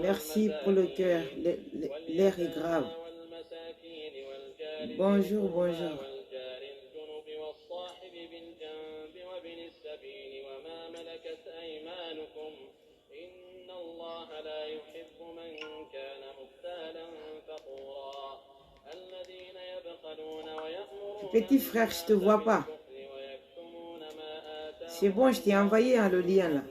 Merci pour le cœur, l'air est grave. Bonjour, bonjour. والجار الجنب والصاحب بالجنب وابن السبيل وما ملكت أيمانكم إن الله لا يحب من كان مختالا فخورا الذين يبخلون ويأمرون Petit frère, je te vois pas. ويكتمون ما آتاهم C'est bon, je t'ai envoyé le lien là.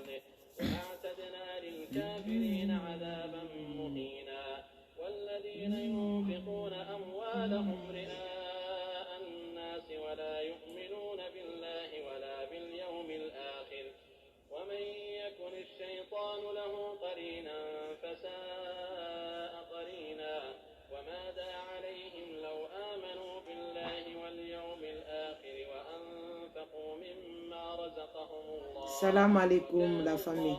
وأعتدنا للكافرين عذابا مهينا والذين ينفقون أموالهم رئاء الناس ولا يؤمنون بالله ولا باليوم الآخر ومن يكن الشيطان له قرينا فساء قرينا وماذا عليهم لو آمنوا بالله واليوم الآخر وأنفقوا مما رزقهم الله Salam alaikum la famille.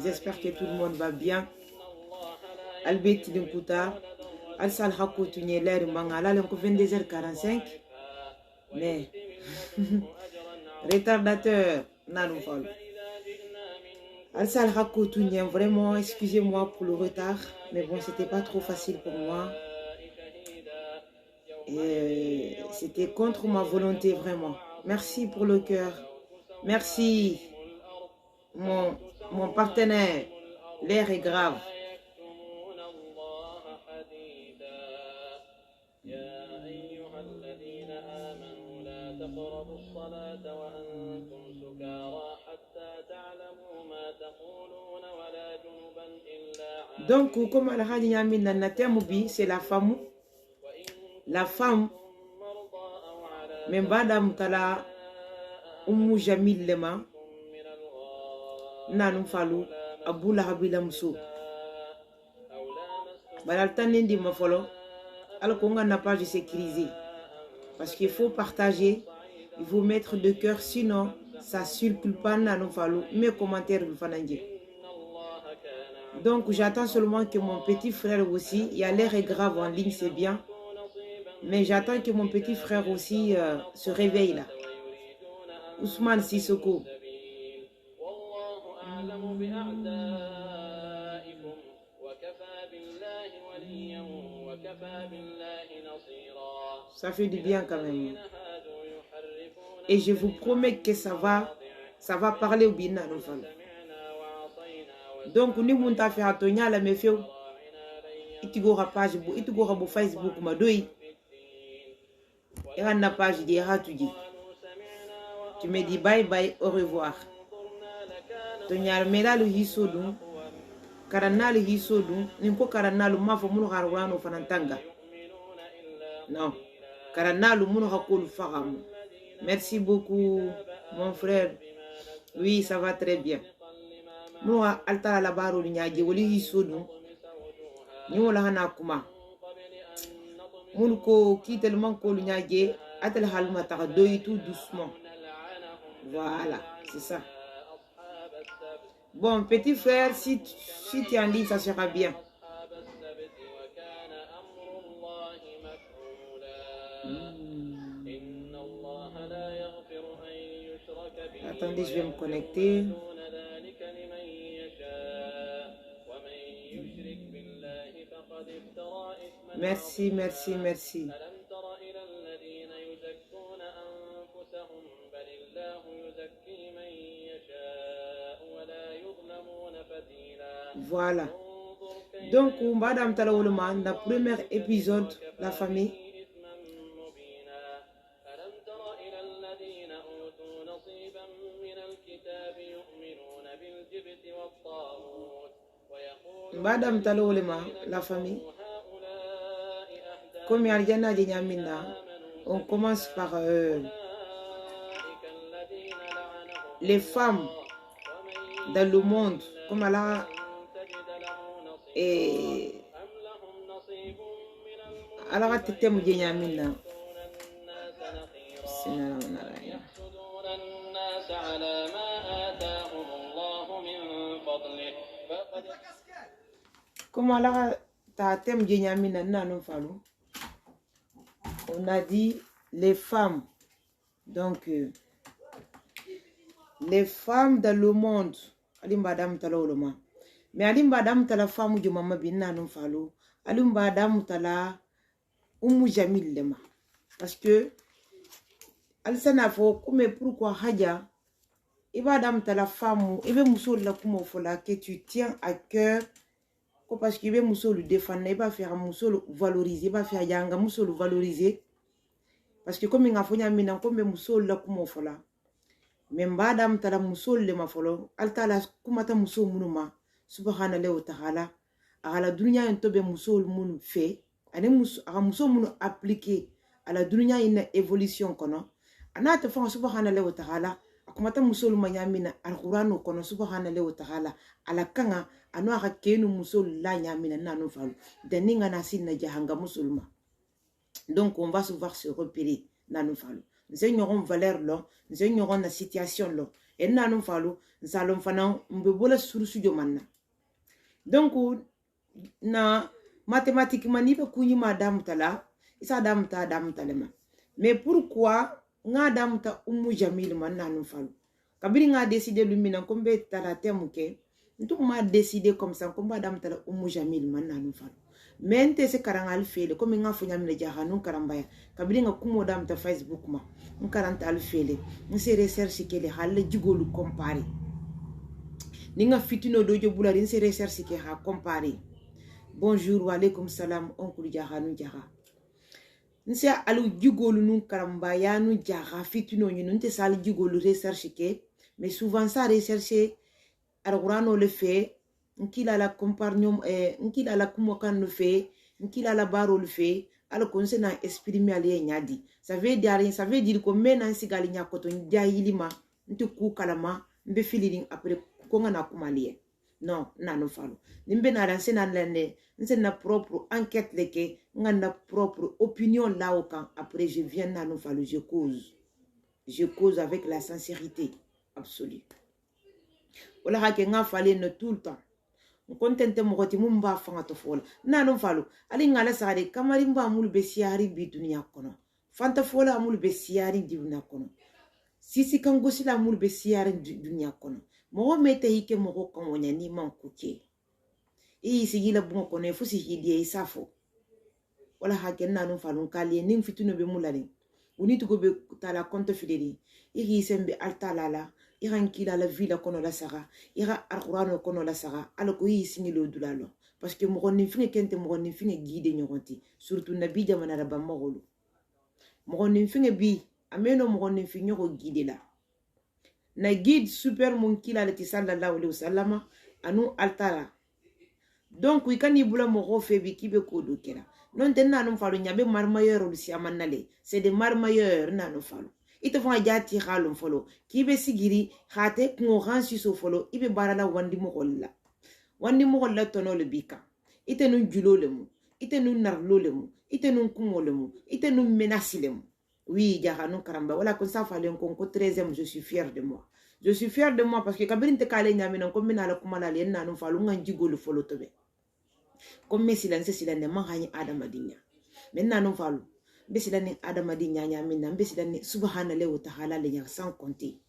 J'espère que tout le monde va bien. Albeti Dinkuta, Al-Sal Hakotu Nieler Mangala, le 22h45. Mais, retardateur, Nanoufol. Al-Sal Hakotu Nien, vraiment, excusez-moi pour le retard. Mais bon, c'était pas trop facile pour moi. Et c'était contre ma volonté, vraiment. Merci pour le cœur. Merci, mon partenaire. L'air est grave. يكتمون الله حديثا يا أيها الذين آمنوا لا تقربوا الصلاة وأنتم سكارى حتى تعلموا ما تقولون ولا جنبا إلا Donc, comme Al-Hadi Yamin Nanatemubi, c'est la femme. La femme, مرضى أو على même Badam Tala, Jamil Lema, من الغائب Nanum Falou, Abula Habila Moussou. أو لامستم Balaltanen di Mafolo, alors qu'on n'a pas de sécuriser. Parce qu'il faut partager, il faut mettre de cœur, sinon ça circule pas Nanum Falou, mes commentaires du Fanandje. Donc j'attends seulement que mon petit frère aussi, il a l'air grave en ligne, c'est bien. Mais j'attends que mon petit frère aussi se réveille là. Ousmane Sissoko. والله أعلم بأعدائكم وكفى بالله وليا وكفى بالله نصيرا Ça fait du bien quand même. هادوا يحرفون Et je vous promets que ça va parler au bien nos femmes. سمعنا وعصينا Donc ni mun ta fait atonya la me feu. وسمعنا لن Itigo page bu itigo bu Facebook ma doy. Et na page di hatuji. قالوا سمعنا Tu me dis bye bye, au revoir. وانظرنا لكان Tonyar melalu hisodu. Karanalu hisodu. Nimpo karanalu mafo munu harwano fanantanga. يؤمنون إلا Non. Karanalu munu hakulu fagamu. Merci beaucoup, mon frère. Oui, ça va très bien. Munu altala la baro nyaji wali hisodu. Ni wala hana kuma. Munu ko kitelman ko nyaji atal halma ta doyi tout doucement. Voilà, c'est ça. Bon, petit frère, si tu es en ligne, ça sera bien. أصحاب السبت وكان أمر الله مفعولا إن الله لا يغفر أن يشرك به Attendez, je vais me ويغفر connecter. ما دون ذلك لمن يشاء ومن يشرك بالله فقد افترى إثما Merci, عظيما merci, merci. ألم تر إلى الذين يزكون أنفسهم بل الله يزكي من يشاء ولا يظلمون فتيلا Voilà. انظر كيف Donc, Madame Talaoulema, dans le premier épisode, la famille, إثما مبينا ألم تر إلى الذين أوتوا نصيبا من الكتاب يؤمنون بالجبت والطاغوت ويقولون Madame Talaoulema, la famille, هؤلاء أهدى comme Yariana Dinyamina, on commence par أولئك الذين لعنهم les femmes ومن dans le monde, comme Allah تجد له نصيبا et أم لهم نصيب من الملك Allah Tetem Dinyamina. يحسدون الناس نخيرا يحسدون الناس على ما آتاهم الله من فضله فقد Comme Allah Tetem Dinyamina, non fallu. On a dit les femmes. Donc, les femmes dans le monde. Alim Badam Talaoulema. Mais Alim Badam Tala femme du maman Bina non fallu. Alim Badam Tala Umu Jamil Lema. Parce que Alsana fo, mais pourquoi Hadja, il va dans ta la femme, il va moussoul la kumo fola que tu tiens à cœur, parce qu'il va moussoul défendre, il va faire moussoul valoriser, il va faire yanga moussoul valoriser, parce que comme il a fait un minan, comme moussoul la kumo fola, même badam ta la moussoul le ma folo, alta la kumata moussoul munuma, subhanallah wa ta'ala, à la dunya en tobe moussoul mun fait, à moussoul mun appliqué, à la dunya une évolution kono. Anata fa subhanallahi wa ta'ala akumata musolu manyamina alquranu kono subhanallahi wa ta'ala ala kanga anu aka kenu musolu la nyamina nanu falu deninga nasin jahanga musulma. Donc on va se voir se repérer nanu falu nous ignorons valeur lo nous ignorons la situation lo et nanu falu nous allons fana mbebola surusu jomanna. Donc na mathématiquement ni be kunyi madame tala isa dame ta talema. Mais pourquoi nga damta Umu Jamil man nanu falu kabiri nga décidé lumina kombe tala temuke ntu ma décidé comme ça komba damta Umu Jamil man nanu falu mente se karangal fele comme nga funya mina jahanu karambaya kabiri nga kumo damta Facebook ma nkaranta al fele nse recherche ke le halle jigolu comparer ninga fitino dojo bulari nse recherche ke ha comparer bonjour wa alaikum salam oncle jahanu jaha nse alu jigolu nun karamba ya nu jaga fitino nyinu nte sal jigolu recherche ke mais souvent ça recherche alqurano le fait nkila la compagnon nkila la kumokan le fait nkila la baro le fait al konse na exprimer ali nyadi ça veut dire que mena sigali nyakoto njahilima nte ku kalama mbe feeling après ko ngana kumalie non nanu falo nimbe na ranse na lende nse na propre enquête leke ngana propre opinion là au camp après je viens nanu falo je cause avec la sincérité absolue wala hake nga fale no tout le temps on contente mo goti mum ba fanga to fola nanu falo ali ngala sare kamari mba mul be siari bi dunia kono fanta fola mul be siari dunia kono sisi kangosi la mul be siari dunia kono mo mete hike mo ko wonya ni man kuke sigila bungo kono fusi hidie isafo wala hake nanu falo kali ni fituno be mulale unito go be tala compte fideli sembe altalala kila la ville kono la sara alqurano kono la sara alko singilo dulalo parce que mo ni finge kente mo ni finge guide nyoronti surtout nabi jamana la bamagolo mo ni finge bi ameno mo ni finge ko guide la na guide super mon kila le sallallahu alaihi wasallam anu altala donc ikani bula mo go febi kibe ko do kera non tenna non falu nyabe marmayeur lu si amanale c'est des marmayeurs nanu falu ite fanga jati halum folo kibe sigiri khate ko ransi so folo ibe barala wandi mo golla tono le bika ite nun julo le mu ite nun narlo le mu ite nun kumo le mu ite nun menace le mu oui jahanu karamba wala ko ça fallait ko 13e je suis fier de moi Je suis fière de moi parce que kabiri nte kale nyamina ko mina la kuma la len nanu falu nganji golu folo tobe. Comme me silence silane man hani adama dinya. Men nanu falu. Be silane adama dinya nyamina be silane subhanallahi wa ta'ala le nya sans compter.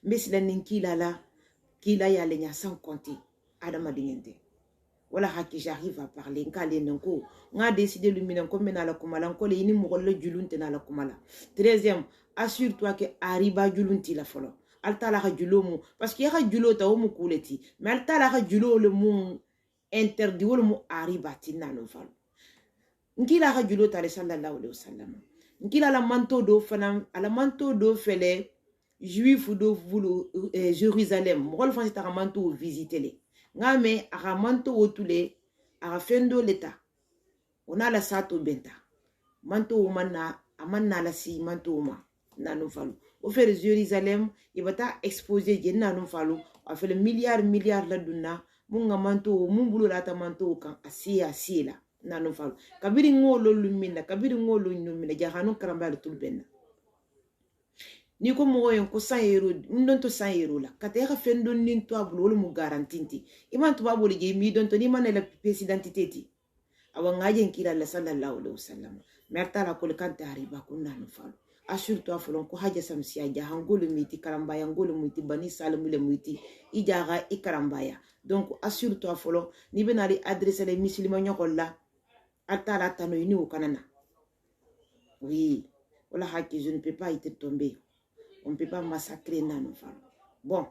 Be silane kila ya le nya sans compter. Adama dinyente. Voilà haki j'arrive à parler nkale nanko nga décidé luminer comme mena la kumala nkole ini mogole julunte na la kumala. 13e, assure-toi que arriba julunti la folo. Alta la julomu parce que ya julo ta omu kuleti mais alta la julo le mu interdit wala mu arriba tinano falo. Nkila ha julo ta sallallahu alayhi wasallam. Nkila la manto do fana ala manto do fele juif do vulu Jérusalem mogol fansi ta manto visiter les ngame aga manto otule aga fendo leta ona la sato benta manto umana amanna la si manto uma nanu falu o faire Jérusalem ibata exposer je nanu falu a fait le milliard la dunna munga manto mumbulu lata manto kan asila nanu falu kabiri ngolo lumina kabiri ngolo nyumina jahanu karamba tulbenna ni ko mo yen ko 100 euro ndon to 100 euro la kata ya fendo nin to abulu wol mu garantinti iman to babuli je mi don to ni man la pièce d'identité ti awa ngaje nkira la sallallahu alaihi wasallam merta la kol kan tariba kunna no falu assure-toi folon ko haja samsiya jahangolo miti karambaya ngolo miti bani salamule miti ijaga ikarambaya donc assure-toi folon ni benali adresser les musulmans nyokolla atala tano ini o kanana oui wala haki je ne peux pas être tombé. On ne peut pas massacrer Nano. Bon,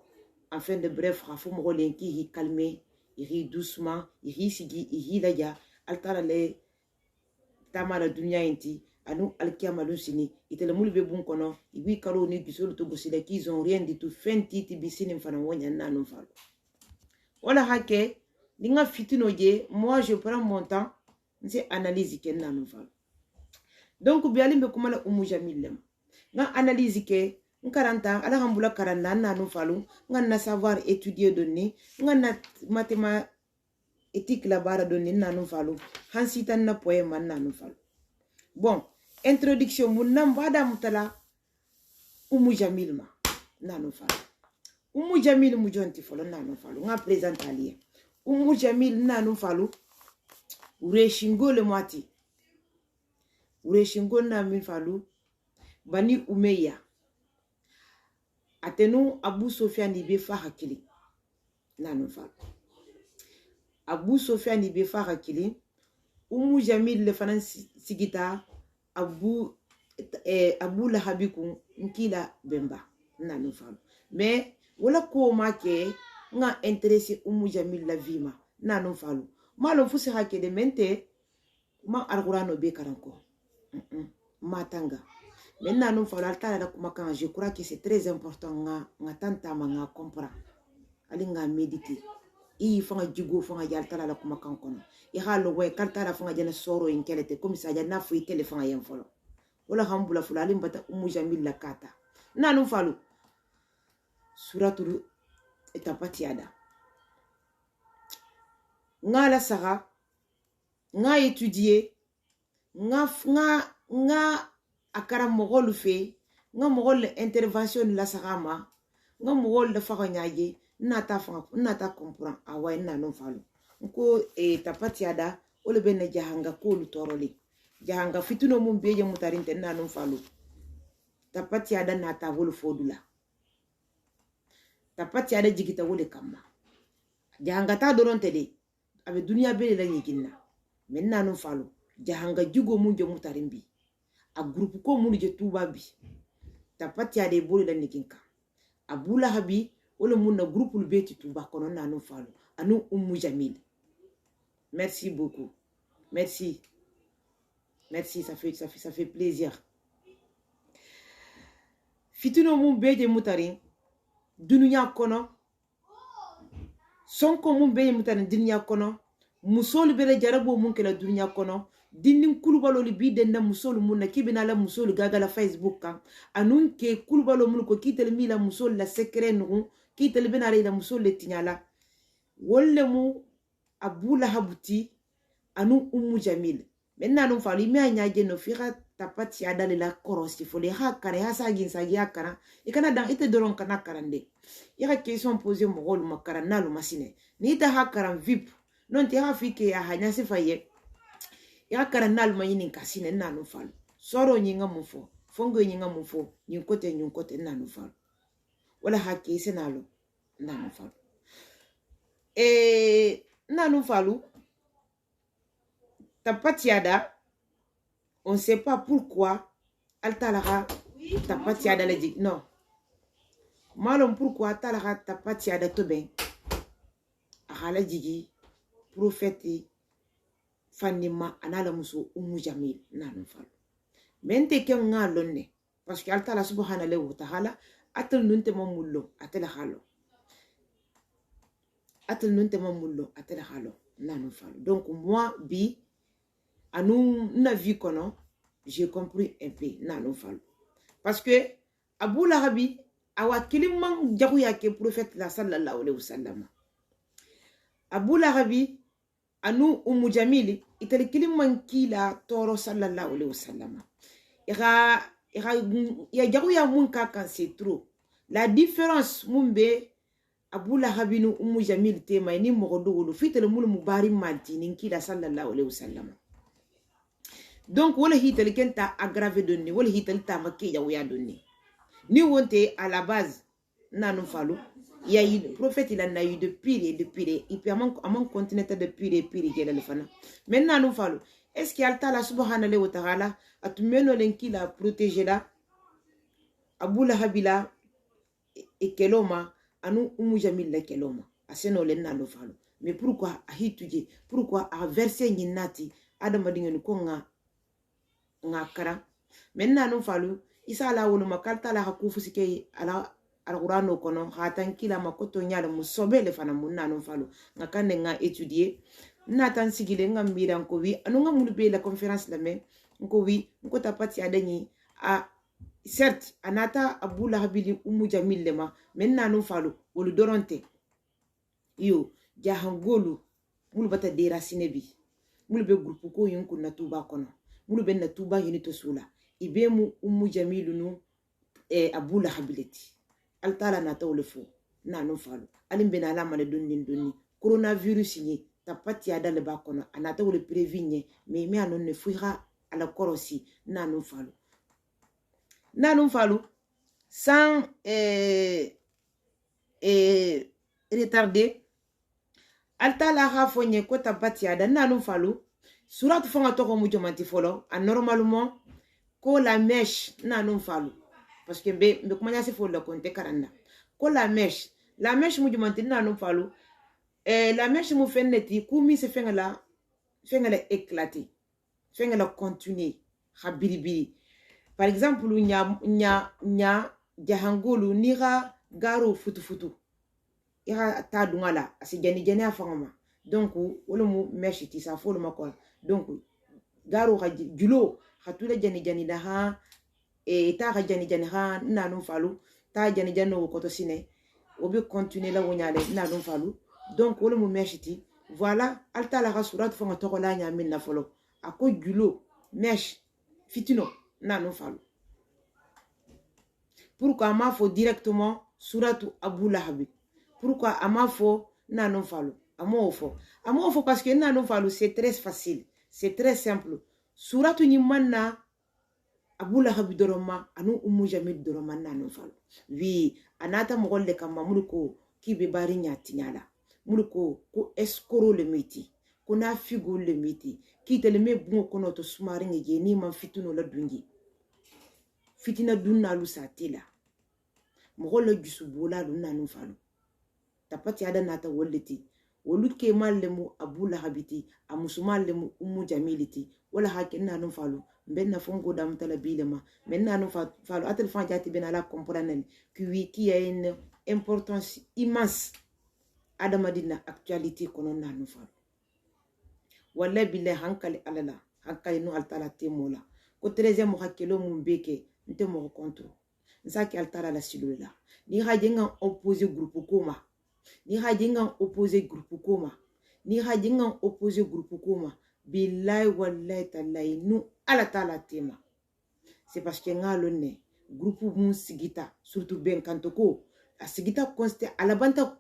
en fin de bref, Rafou Mogolenki, il calme, il rit doucement, il rit sigi, il rit là, altara le tamara dunya inti, anu alkiama lusini, il le moule bon kono, il vit kalo ni gisolo to gosile qu'ils ont rien du tout, fin titi bisine mfana wonya nano falo. Voilà hake, linga fitino je, moi je prends mon temps, c'est analyse ke nano falo. Donc bialimbe kumala umu jamil nga analyse ke nkaranta ala hambula karanda nanu falu nga na savoir étudier donné nga na mathématique la bara donné nanu falu hansita na poème nanu falu. Bon, introduction mun nambada mutala umu jamil ma nanu falu. Umu jamil mu jonti folo nanu falu nga présente allié. Umu jamil nanu falu ureshingo le mwati. Ureshingo na min falu bani umeya atenu Abu Sofyan ibe fa hakili nanu falu. Abu Sofyan ibe fa hakili umu jamil le fanan sigita abu lahabiku nkila bemba nanu falu mais wala ko make nga intéressé umu jamil la vima nanu falu malo fusi hakede mente ma alqurano be karanko matanga. Maintenant, nous faisons le je crois que c'est très important nga tanta nga comprendre. Ali nga méditer. I fanga jugo fanga yaltala la kuma kan kono. I halo we kaltala fanga jana soro in kelete comme ça jana fu itele fanga yen folo. Wala hambula fulali mbata umu jamil la kata. Nanu falu. Suratul etapatiada. Nga la saga nga étudier nga akara mogol fe nga mogol intervention la sagama nga mogol de faga nyaaje nata comprend awa na non falu ko tapatiada ole ben jahanga ko lu toroli jahanga fituno mum beje mutarinte na non falu tapatiada nata wol fodula tapatiada jigita wole kamma jahanga ta doronte de abe dunia bele la nyiginna menna non falu jahanga jugo mun je mutarimbi a groupe ko mun je tuba bi tapati ade boli la nikinka abula habi wala mun na groupe lu beti tuba kono nanu falu anu ummu jamil. Merci beaucoup, merci ça fait plaisir. Fituno mun beje mutarin dunya kono sonko mun beje mutarin dunya kono musolu bele jarabo mun kala dunya kono dinin kulubalo li bi denda musolu mun na kibina la musolu gaga la Facebook kan anun ke kulubalo mun ko kitel mi la musolu la secret nu kitel bina la musolu le tinyala wolle mu abula habuti anu ummu jamil menna non fali mi anya je no firat tapati adale la korosi fole ha kare ha sagin sagi akara ikana dan ite doron kana karande ira question poser mo rôle makara nalu masine ni ta ha karan vip non ti ha fike ya hanya sifaye ira karan nalu mayini kasine nanu falu soro nyinga mufo fongo nyinga mufo nyunkote nanu falu wala hake senalo nanu falu nanu falu tapati ada on sait pas pourquoi altalara tapati ada la jig non malom pourquoi altalara tapati ada to ben akala jigi prophète fanima anala muso jamil nanu falu mente ke ngalonne parce que altala subhanahu wa ta'ala atel nunte mamullo atela halo atel nunte mamullo atela halo nanu falu donc moi bi anu na vie kono j'ai compris un peu nanu falu parce que Abu Lahabi awa kilimman jagu yake prophète la sallallahu alayhi wa sallam Abu Lahabi anu jamili itali kilimman kila toro sallallahu alayhi wa sallam ya jagu ya mun ka kan c'est trop la différence mumbe Abu Lahabi nu jamil tema ni mogodogulu fitele mulu mubari manti nin kila sallallahu alayhi wa sallam donc wala hitali kenta aggravé donni wala hitali tama ke jagu ya donni ni wonte à la base nanu falu il y a eu prophète il en a eu de pire et puis à mon continent de pire qu'elle le fana maintenant nous falu est-ce qu'il y a Allah subhanahu wa ta'ala atumeno lenki la protéger la Abu Lahabila et keloma anu jamil la keloma aseno len nanu falu mais pourquoi a hituje pourquoi a versé nyinati adama dingenu ko nga kara maintenant nous falu isa la wolo makalta la hakufu sike ala alqur'ano kono hatan kila makoto nyala musobele fana munna non falo ngakande nga étudier natan sigile nga mbiran ko wi anu nga mulbe la conférence la me ko wi ko tapati adani a certes anata Abu Lahabili jamil lema menna non falo wolu doronte yo jahangolu mulbata dera sinebi mulbe groupe ko yonku na tuba kono mulbe na tuba yini to sula ibemu jamilu nu Abu Lahabileti altala na tawle fo na no falu alimbe na lama le donni coronavirus ni tapati ada le bakono anata wole prévigne mais anon ne fuira ala korosi na no falu sans retarder altala ha fonye ko tapati ada na no falu surat fonga to ko mujomanti folo anormalement ko la mèche na no falu parce que be comment ça faut le compter karanda ko la mèche mujumanti na no falu la mèche mu feneti kumi se fengala éclater fengala continuer habiribiri par exemple nya jahangolu nira garo futu ira ta dungala asi jani afangama donc wala mu mèche ti sa faut le makol donc garo julo hatula jani da ha ta ga jani ha na no falu ta jani no ko to sine obi continuer la wonyale na no falu donc wala mu meshiti voilà alta la rasurat fo to ko la nya min na folo ako julo mesh fitino na no falu pourquoi ma fo directement suratu Abu Lahabi pourquoi ama fo na no falu amo fo parce que na no falu c'est très facile c'est très simple suratu ni manna Abu Lahabi doroma anu jamil doroma na no falu oui anata mogolle kama muluko kibe bari nyati nyala muluko ko escoro le miti ko na figo le miti ki tele me bungo kono to sumari ngeje ni man fituno la dungi fitina dunna lu satila mogolo jusubola lu na no falu tapati ada nata wolleti woluke mallemu Abu Lahabiti amusumallemu jamiliti wala hakinna no falu benna fongo dam tala bilema menna no falu atel fanjati benala comprendre qui a une importance immense adamadina actualité kono na no falu wala billahi hankali alala hankali no altala temola ko 13e hakelo mumbeke nte mo contre nsaki altala la silula ni hajenga opposé groupe koma ni hajenga opposé groupe koma billahi wallahi tallahi nu ala tala tema c'est parce que ngalonne groupe mun sigita surtout ben kantoko a sigita concept alabanta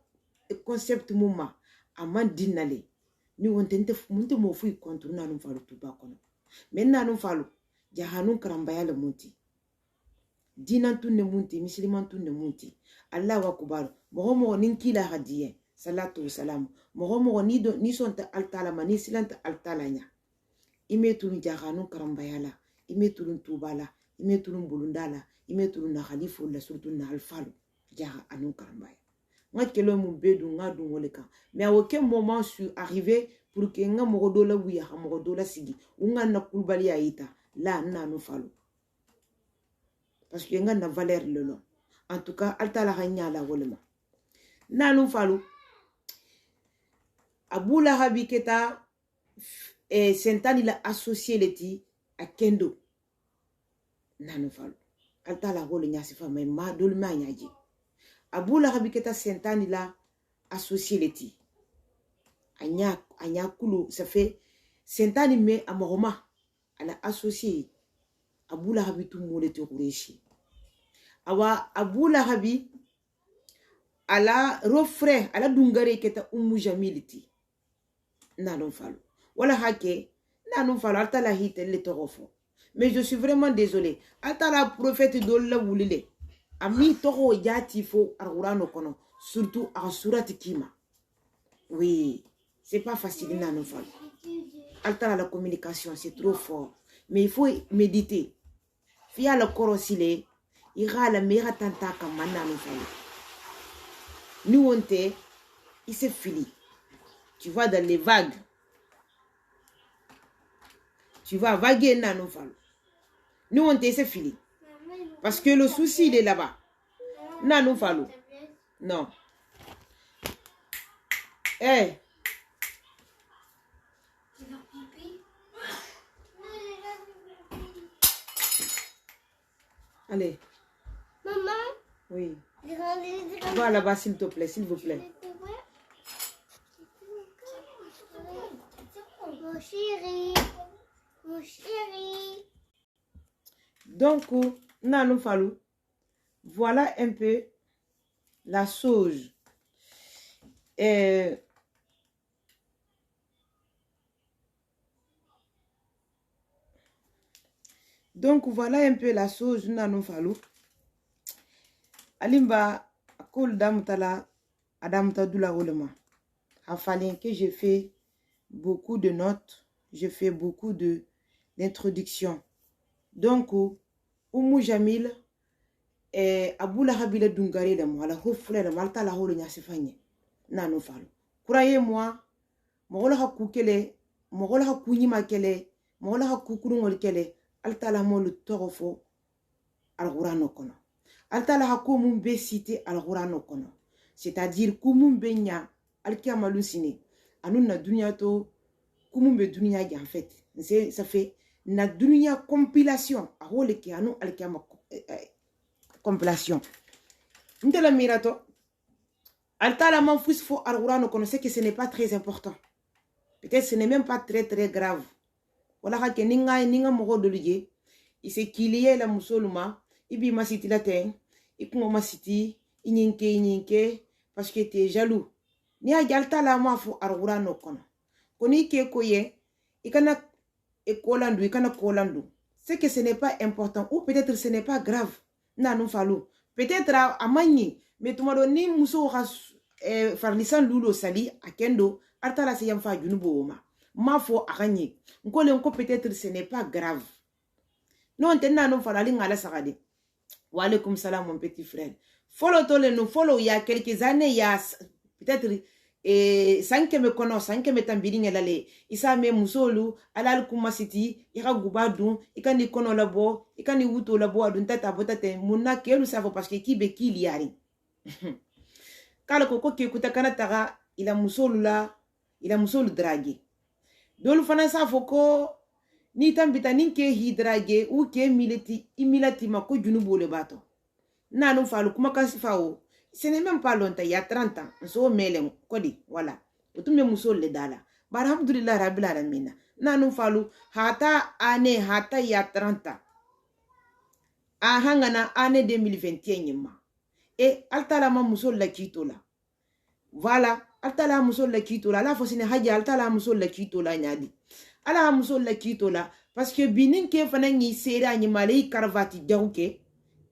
concept mumma aman dinale ni wontente munte mo fu contre nanum falu tuba kono men nanum falu jahanun karambaya le munti dinan tunne munti musliman tunne munti allah wa kubar mo ninkila hadiye salatu wasalam mo ni sonta altala mani silanta altalanya imetulun jahanun karambaya la imetulun tubala imetulun bulundala imetulun na khalifu la surtout na alfalu jaha anun karambaya nga kelo mu bedu nga dun wole kan mais à aucun moment je suis arrivé pour que nga mogo dola wiya ha mogo dola sigi nga na kulbali aita la na no falu parce que nga na valeur le long en tout cas alta la hanya la wolema na no falu abula habiketa sentani la associé leti a kendo na no falu alta la wole nya sifa mais ma dol ma nyaji abula habiketa sentani la associé leti anya kulu ça fait sentani me amoroma ala associé abula habitu molete kureshi awa abula habi ala refrain ala dungare keta jamiliti nanon falu wala hake nanon falu alta la hite le torofo mais je suis vraiment désolé alta la prophète dolla wulile ami toro yati fo arurano kono surtout en surati kima oui c'est pas facile nanon falu alta la communication c'est trop fort mais il faut méditer fia la korosile ira la mera tanta kama nanon falu ni wonte il s'est fini tu vas dans les vagues tu vas vaguer nanon falu ni wonte c'est fini parce que le souci il est là-bas nanon falu non hey. Allez. Maman. Oui. Va là-bas s'il te plaît, s'il vous plaît. Mon chéri. Mon chéri. Donc, nanou fallu. Voilà un peu la sauge. Donc voilà un peu la chose nanou fallu. Alimba kol damtala adamta dula olema. A fallu que j'ai fait beaucoup de notes, j'ai fait beaucoup de d'introductions. Donc Umu Jamil abula habile dungare de moi la hofule de malta la holo nyasifanye nanou fallu. Croyez-moi, mogola ha kukele, mogola ha kunyima kele, mogola ha kukurungol kele. Altala molu torofo algurano kono altala hakumum be cité algurano kono c'est-à-dire kumum be nya alkiamalu sine anun na dunya to kumum be dunya en fait c'est ça fait na dunya compilation a hole ki anu alkiama compilation ndela mirato altala man fus fo algurano kono c'est que ce n'est pas très important, peut-être ce n'est même pas très grave. Wala hake ninga mogo doluje ise kiliye la musoluma ibi masiti la ten ikungo masiti inyinke parce que t'es jaloux ni a jalta la mafu argura no kono koni ke koye ikana ekolandu ikana kolandu c'est que ce n'est pas important ou peut-être ce n'est pas grave nanou fallu peut-être amani mais tumado ni muso has farlisan lulo sali akendo artala se yam fa junubo ma mafo akanye nkole nko peut-être ce n'est pas grave non tenna non falali ngala sagade wa alaikum salam mon petit frère follow tole no follow ya quelques années ya peut-être 5 me kono 5 me tambiri ngelale isa me musolu alal kuma city ira gubadu ikani kono labo ikani wuto labo adun tata botate munna kelu savo parce que kibe kili yari kala koko ke kutakana taga ila musolu drague dolu fana sa foko ni tambita ninke hidrage ou ke milati ma ko junubo le bato nanu falu kuma kasifao ce n'est même pas longtemps il y a 30 ans so melen kodi voilà otume musol le dala alhamdulillah rabbil alamin nanu falu hata ane hata ya 30 ans a hangana année 2021 nyima e altala ma musol la kito la voilà altala musol la kito la la fosine haja altala musol la kito la nyadi ala musol la kito la parce que binin ke fana ngi sera nyima le karvati jawke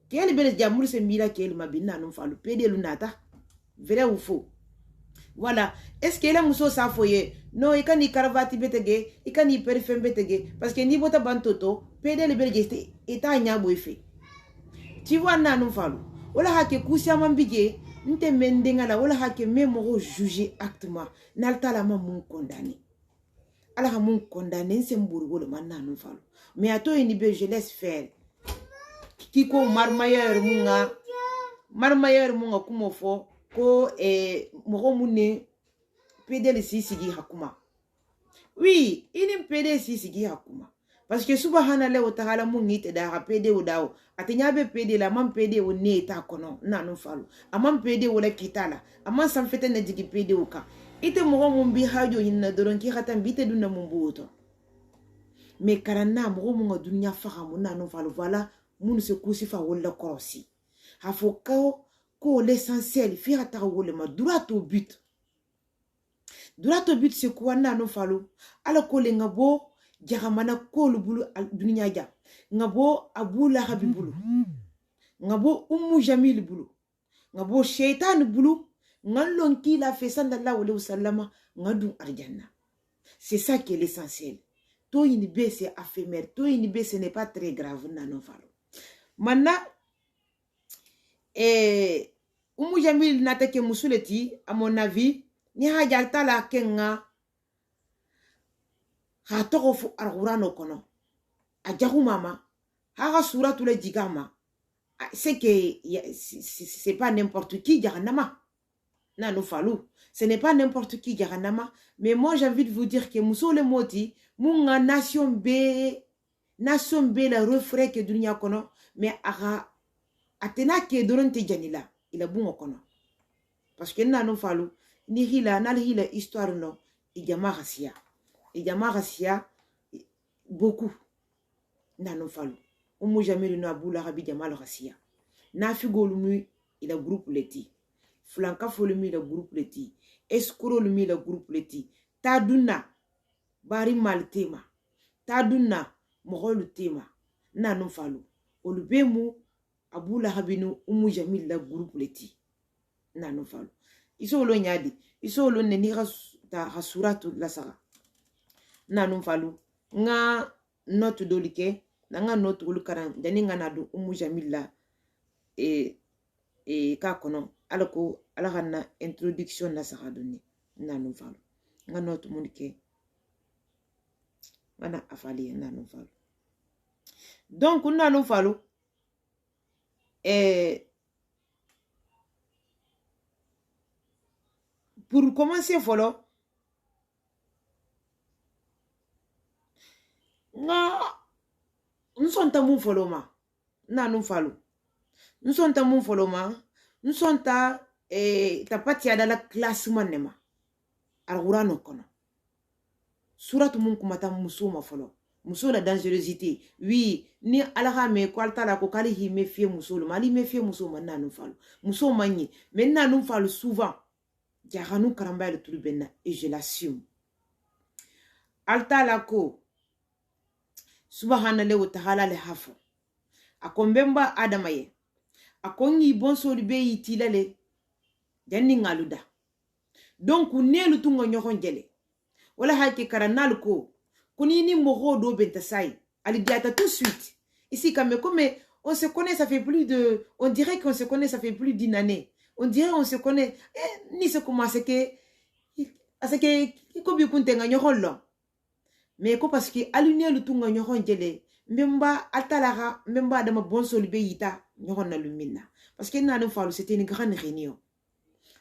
kele bele jamul se mila kele mabina non falu pede lunata vrai ou faux voilà est-ce que la muso sa foye no ikani karvati betege ikani perfum betege parce que ni bota bantoto pede le bele geste eta nyabo ife tu vois na non falu wala hake kusia mambige nte mendenga la wala hake memo juger actement nalta la mun condamné ala ha mun condamné c'est mburu le man na non falu mais ato ini be je laisse faire kiko marmayer munga kumo fo ko mogo mune pede si sigi hakuma oui ini pede si sigi hakuma parce que subhanallah wa ta'ala mungite da ha pede o dawo atenya be pede la mam pede o ne ta kono na no falu amam pede o la kitala amam sam fete na jigi pede o ka ite mogo mun bi hajo hinna doron ki khatan bite dunna mun buto mais karana mogo munga dunya fahamu na no falu voilà mun se kusifa wala korosi hafoko ko l'essentiel fi hata wole ma droit au but c'est quoi na no falu ala ko le ngabo jahamana ko lu bulu dunya ja ngabo abula habibulu ngabo ummu jamil bulu ngabo shaitan bulu ngalon ki la fait sallallahu alayhi wasallam ngadun arjanna c'est ça qui est l'essentiel to une baisse c'est éphémère to une baisse ce n'est pas très grave na no falu maintenant Umu Jamil natake musuleti à mon avis ni hajalta la kenga ha toko fu arqurano kono ajahu mama ha suratu le jigama c'est que c'est pas n'importe qui jahannama na no falu ce n'est pas n'importe qui jahannama mais moi j'ai envie de vous dire que musole moti munga nation B la refrain que dunya kono mais aga atena ke doronte janila ila bungo kono parce que na no falu ni hila histoire no ijama rasia beaucoup na no falu umu jamilu no abula rabi jamal rasia na figolu mu ila groupe leti flanka folu mu ila groupe leti escro lu mu ila groupe leti taduna bari mal tema taduna mogolu tema na no falu olubemu abula habinu umu jamil la groupe leti na no falu iso lo nyadi iso lo neni ta suratu la sara na no falu nga note dolike na nga note ulu karan dani nga na du umu jamil la ka kono alako alagana introduction la sara doni na no falu nga note munike mana afali na no falu donc na no falu pour commencer follow nga nsonta mun follow ma na nun falu nsonta mun follow ma nsonta tapati ada la classement nema alqur'ano kono suratu mun kumata musuma follow muso la dangerosité oui ni alaha me ko altala ko kali hi me fie muso mali me fie muso man nanu falu muso manyi mais nanu falu souvent jahanu karamba le trubenna et je l'assume altala ko subhanallahi wa ta'ala le hafu akombemba adamaye akongi bonso be yitilale janni ngaluda donc nelu tungo nyokon jele wala hake karanal ko Konini moro do bentasai. Ali diata tout de suite. Ici, comme on se connaît, ça fait plus de... On dirait qu'on se connaît, ça fait plus d'une année. On dirait on se connaît. Ni se comment c'est que... C'est que... Comme il compte un nyoron. Mais parce que aligner le tout nyoron jele. Memba atalara, memba de ma bonne solibé yita, nyoron na lumina. Parce que n'a pas c'était une grande réunion.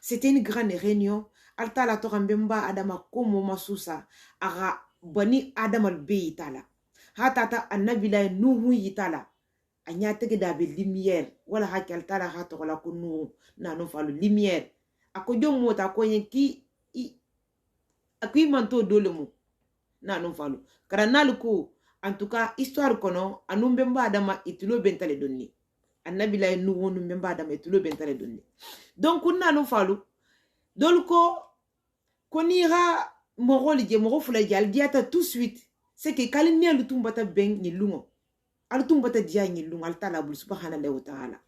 C'était une grande réunion. Altala toram memba adama komo masusa. Ara... bani adamal be yitala hatata annabila nuhu yitala anyatege da be lumière wala hakal tala hato la ko nuhu na no falu lumière ako jom mota ko yenki akui manto dolemu na no falu karanal ko en tout cas histoire kono anumbe mba adama itulo bentale donni annabi la nuwonu memba da metulo bentare donne donc kunna no falu dolko konira mogoli je mogo fula jal diata tout de suite c'est que kalini lu tumbata ben ni lungo al tumbata dia ni lungo al tala bul subhanahu wa ta'ala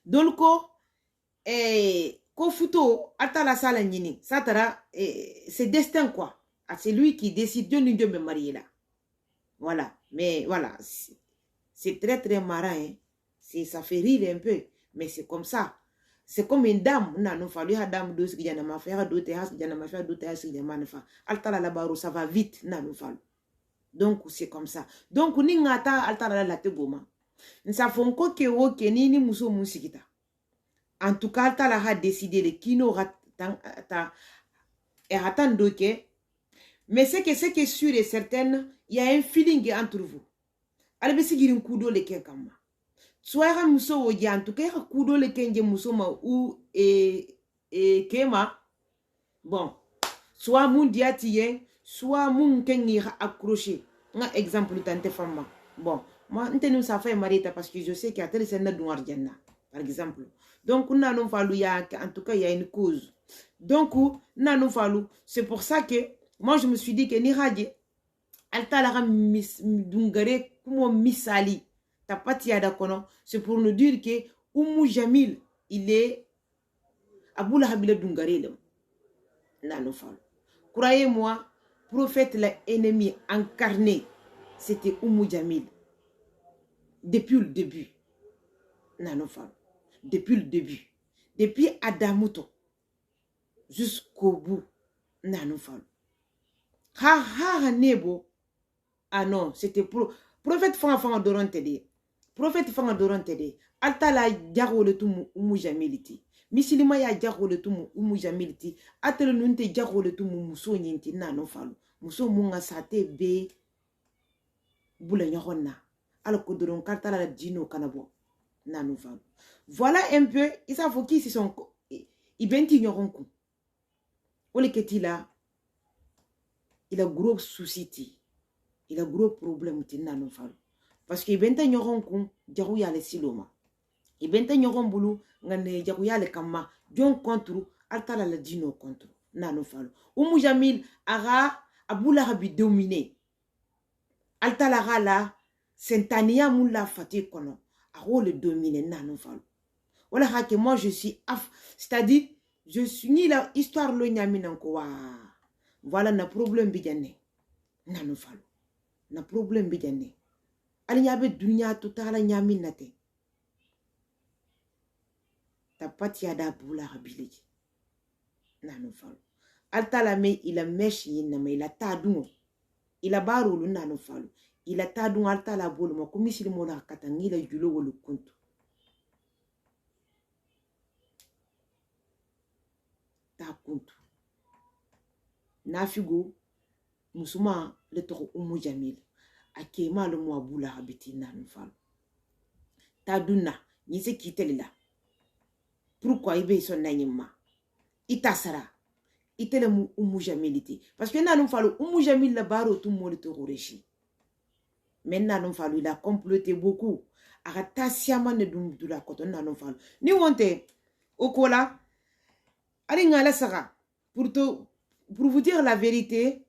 dolko ko futo atala sala nyini satara c'est destin quoi c'est lui qui décide de me marier là voilà mais voilà c'est très très marrant hein? Ça fait rire un peu mais c'est comme ça c'est comme une dame non fallu ha dame dos qui jana ma faire doute has jana ma faire doute has jana ma fa altala la baro ça va vite non fallu donc c'est comme ça donc ni ngata altala la te boma nsa fonko ke wo ke ni muso musikita en tout cas altala a décidé le kino ta doke mais c'est que c'est sûr et certain il y a un feeling entre vous albe sigirin kudo le ken kama soit muso wo en tout cas kudo le kenje muso ma ou kema bon soit mun diatien soit mun kengi accroché un exemple tante femme bon moi ntenu ça fait marita parce que je sais qu'il y a tel sena noir janna par exemple donc on a non fallu ya en tout cas il y a une cause donc na non fallu c'est pour ça que moi je me suis dit que ni radie alta la dungare como misali tapati ada kono c'est pour nous dire que Oumou Jamil il est Aboula Habila dungare le na non fallu croyez-moi prophète l'ennemi incarné c'était Oumou Jamil depuis le début na non fallu depuis le début depuis Adamuto jusqu'au bout na non fallu ha nebo ah non c'était prophète fanga doron tede prophète fanga doron tede alta la jago le tumu Oumou Jamiliti misilima ya jago le tumu Oumou Jamiliti atele nunte jago le tumu muso nyinti na non fallu muso munga sate be bula nyona alko doron karta la dino kanabo na non fallu voilà un peu il faut qui se sont ibenti nyoronku ole ketila il a gros souci il a gros problème tinna non fallu parce que ibenta nyoronku jaru ya le siloma ibenta nyoron bulu ngane jaru ya le kama jon contre altala la dino contre na non fallu Oumou Jamil ara Aboula Habi dominé altala gala sentania mulla fati kono aro le dominer na non fallu voilà que moi je suis c'est-à-dire je suis ni la histoire lo nyami nanko wa voilà na problème bidjane na non fallu na problème bidjane ali nyabe dunya totala nyami nate ta patia da Aboula Habi na non fallu altala me il a meshi na me il a tadungo il a barulu na non fallu il a tadungo altala bolu mo komisili mo la katangi la julo wolu kuntu ta kuntu nafigo musuma le to Oumou Jamil akema le mo Aboula Habi na non fallu taduna ni se kiteli la pourquoi ibe son nanyima itasara itele Oumou Jamiliti parce que na non fallu Oumou Jamil la baro tout mo le to rechi maintenant non fallu il a comploté beaucoup arata siama ne dum dula koto na non fallu ni wonte okola ali ngala sara pour vous dire la vérité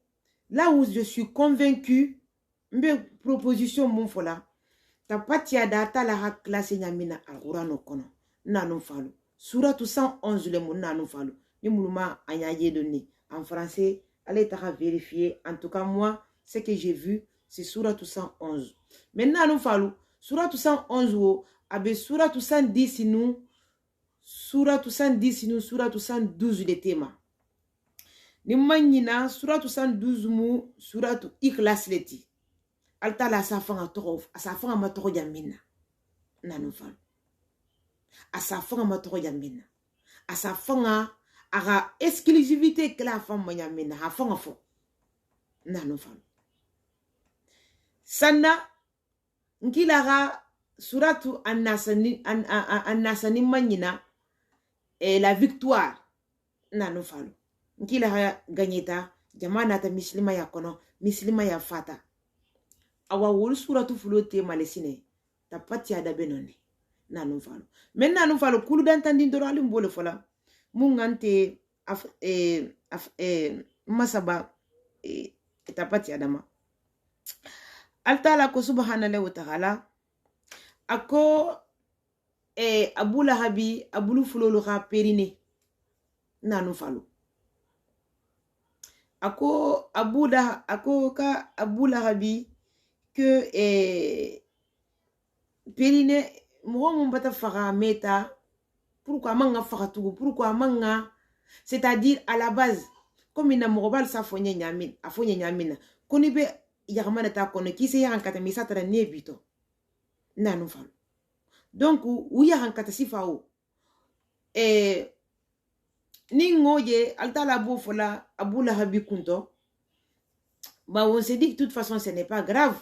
là où je suis convaincu mbe proposition mon fola ta patia data la classe nyamina alqurano kono na non fallu suratu 111 le mon na non fallu ni muluma anyaye donné en français allez ta vérifier en tout cas moi ce que j'ai vu c'est suratu 111 maintenant non fallu suratu 111 wo abe suratu 110 nous suratu 110 nous suratu 112 le thème ni manyina suratu 112 mu suratu ikhlas leti alta la safanga torof asafanga matoro jamina nanu fal asafanga matoro jamina asafanga aga exclusivité que la femme manyamina afanga fo nanu fal sanna nkilara suratu annasani manyina et la victoire nanu fal nkila ganyeta jamana ta mislima ya kono mislima ya fata awa wol suratu fulote malesine ta pati ada benone nanum falo men nanum falo kulu dan tandin doro alim bole fola mungante masaba tapati adama altala ko subhanahu wa ta'ala ako abula habi abulu fulolu ka perine nanum falo ako ka abula habi que perine mo mon bata faga meta pourquoi manga faga tugu pourquoi manga c'est-à-dire à la base comme ina mogobal sa fonye nyamin afonye nyamina koni be yagamana ta kono ki se yankata mi satara nebito nanu falo donc u yankata sifao ni ngoje altala bo fola abula habi kunto bah on s'est dit que de toute façon ce n'est pas grave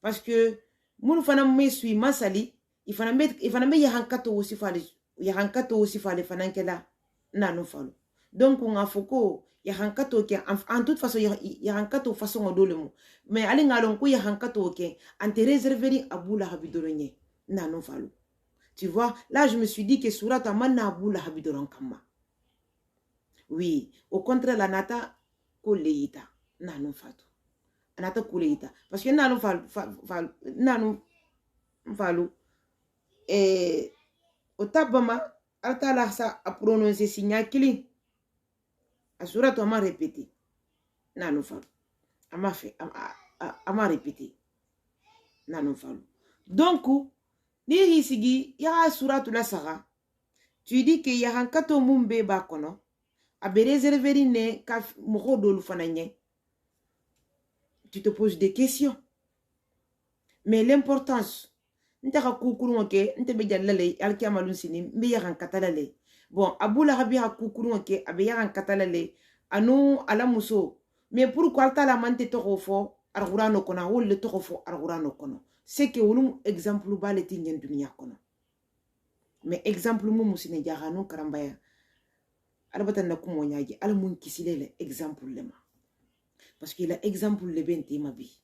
parce que mon fana me suis masali il fana me yahankato aussi fale fanankela nanu falo donc on a foko yahankato ke en toute façon yahankato façon odolemo mais ali ngalon ko yahankato ke ante réserver abula habidolonye nanu falo tu vois là je me suis dit que surata manna abula habidolon kama oui au contraire la nata ko leita nanu fato anata kuleita parce que nanu falu otabama altala sa a prononcer signa kili asura to ma répéter nanu falu ama répéter nanu falu donc ni hisigi ya suratu la saga tu dis que ya hankato mumbe ba kono a be réserver ne ka mo dolu fananye. Tu te poses des questions. Mais l'importance, n'taka kukuru ke n'te be jalale alki amalun sini mbe yaran katalale. Bon, abula habi ha kukuru ke abe yaran katalale anu ala muso. Mais pourquoi alta la mante toko fo argurano kona ou le toko fo argurano kono. C'est que ulum exemple ba le tinyen dunia kono. Mais exemple mu musine jarano karambaya. Alabata na kumo nyaji ala mun kisilele exemple lema. Parce qu'il a exemple le bente ma vie.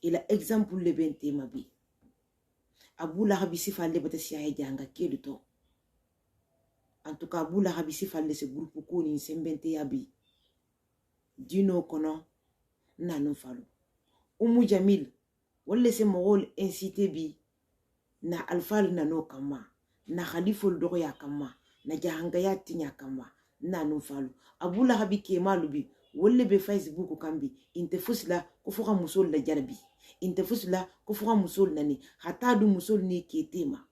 Il a exemple le bente ma vie. Abu Lahab si fallait bata si aïe janga keduto. En tout cas, Abu Lahab si fallait ce groupe ko ni sembente yabi. Dino kono nanu falo. Umu Jamil wale se morol incité bi na alfal nano kama na khalifol doya kama na jahanga ya tinya kama nanu falo. Abu Lahab ke malubi wole be Facebook kambi inte fusla ko foka musol la jarbi inte fusla ko foka musol nani hata du musol ni ketema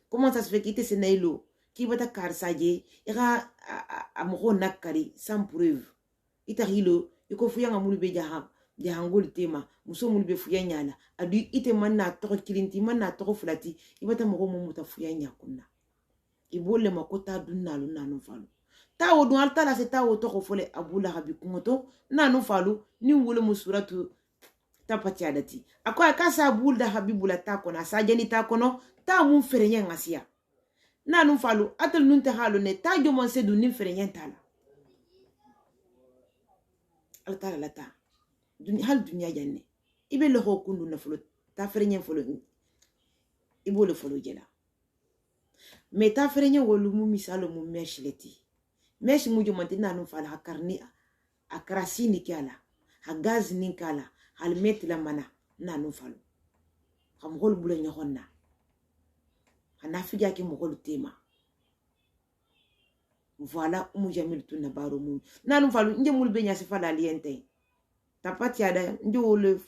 comment ça se fait kite senailo ki bata karsaje ira amro nakari sans preuve ita hilo iko fuya ngamulu be jahangol tema muso mulu be fuya nyala adu ite manna to kilinti manna to fulati ibata mo muta fuya nyakuna ibole makota dunna lu nanu falo tawo dun altala se tawo to ko fole abula habi kungoto nanu falu ni wole musuratu tapati adati akoya kasa abula habibula takona sa jeni takono ta mun ferenya ngasia nanu falu atel nunte halu ne ta jomo se dun ni ferenya tala altala lata hal dunya janne ibe lo ho kundu na folo ta ferenya folo ibole folo jela me ta ferenya wolu mu misalo mu meshleti mesh mujo mantina no fala hakarni akrasi ni kala ha gaz ni kala hal met la mana na no falo xam hol bu la ñoxonna ana fiya ki mo hol tema voilà mu jamil tunna baro mu na no falo njemul be ñasi fala liente tapati ada ndole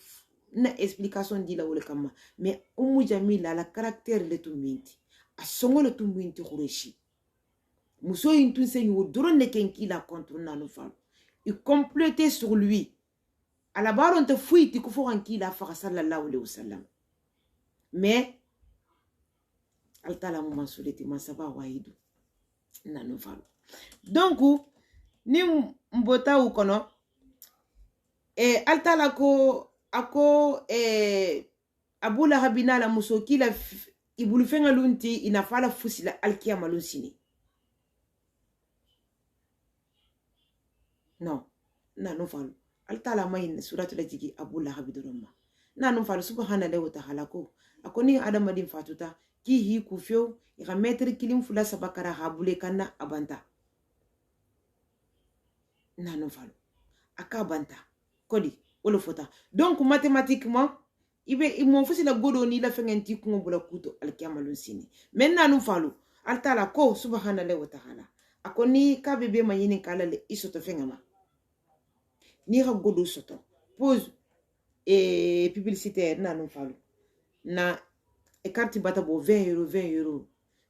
na explication di la wole kama mais mu jamil la caractère le tuminti a songo le tuminti khureshi muso yintun se nyu doron ne kenki la contre nanu falo il complétait sur lui à la baron te fuiti ko fo anki la fa sallallahu alayhi wasallam mais altala mu mansuleti masaba waidu nanu falo donc ni mbota u kono altala ko ako abula habina la muso kila ibulu fenga lunti inafala fusila alkiyama lunsini. Non, non falu. Altala mayin suratul jigi Abu Lahab doroma. Non falu subhanallahi wa ta'ala ko. Akoni adamadin fatuta ki hi ku few ika metri kilim fula sabakara habule kana abanta nanu falo aka banta kodi wolo fota donc mathématiquement ibe mon fosi la godo ni la fengenti ko bula kuto alkiamalun sini men nanu falo altala ko subhanallahi wa ta'ala akoni ka bebe mayini kala le isoto fengama ni ha godo soto pause et publicitaire nanu falo na e carte bata bo 20 euros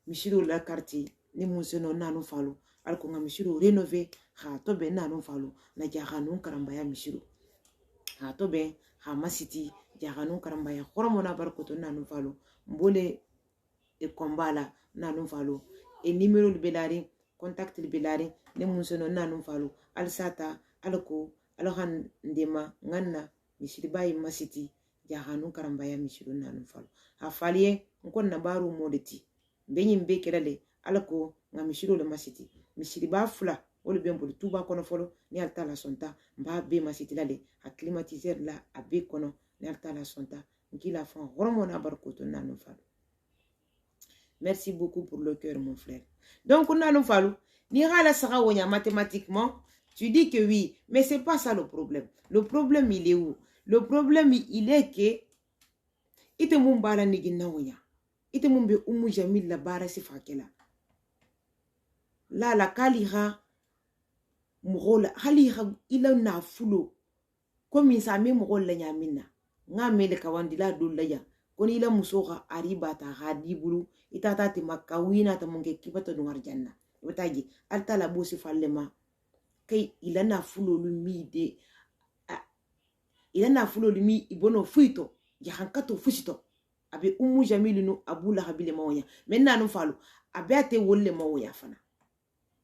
mishiro la carte ni museno nanu falo alko nga mishiro rénové ha to be nanu falo na jahanu karamba ya mishiro ha to be ha masiti jahanu karamba ya hormona barkoto nanu falo mbole e kombala nanu falo e numéro libelari contact libelari ni museno nanu falo alsata alko alohan ndema nganna mishiri bayi masiti jahanu karamba ya mishiro nanu falo ha faliye nkon na baru modeti benyin be kelale alko nga mishiro le masiti mishiri ba fula wolu be mbolu tuba kono folo ni alta la sonta mba be masiti lale a climatiseur la a be kono ni alta la sonta nkila fa hormona barkoto nanu falo. Merci beaucoup pour le cœur mon frère. Donc nanu falo ni hala saka wonya mathématiquement tu dis que oui mais c'est pas ça le problème. Le problème il est où? Le problème il est que ite mumbala ni ginawonya ite mumbe umu jamil la bara sifakela la kalira mugola halira ila na fulo komi sa me mugola nyamina nga mele kawandila dolaya koni ila musoga ariba ta hadibulu itata te makawina ta munge kibata no arjanna wataji alta la bosi fallema kay ila na fulo lumide ila na fulo lumi ibono fuito jahankato fusito abe umu jamilu no abula habile mawonya menna no falo abe ate wolle mawoya fana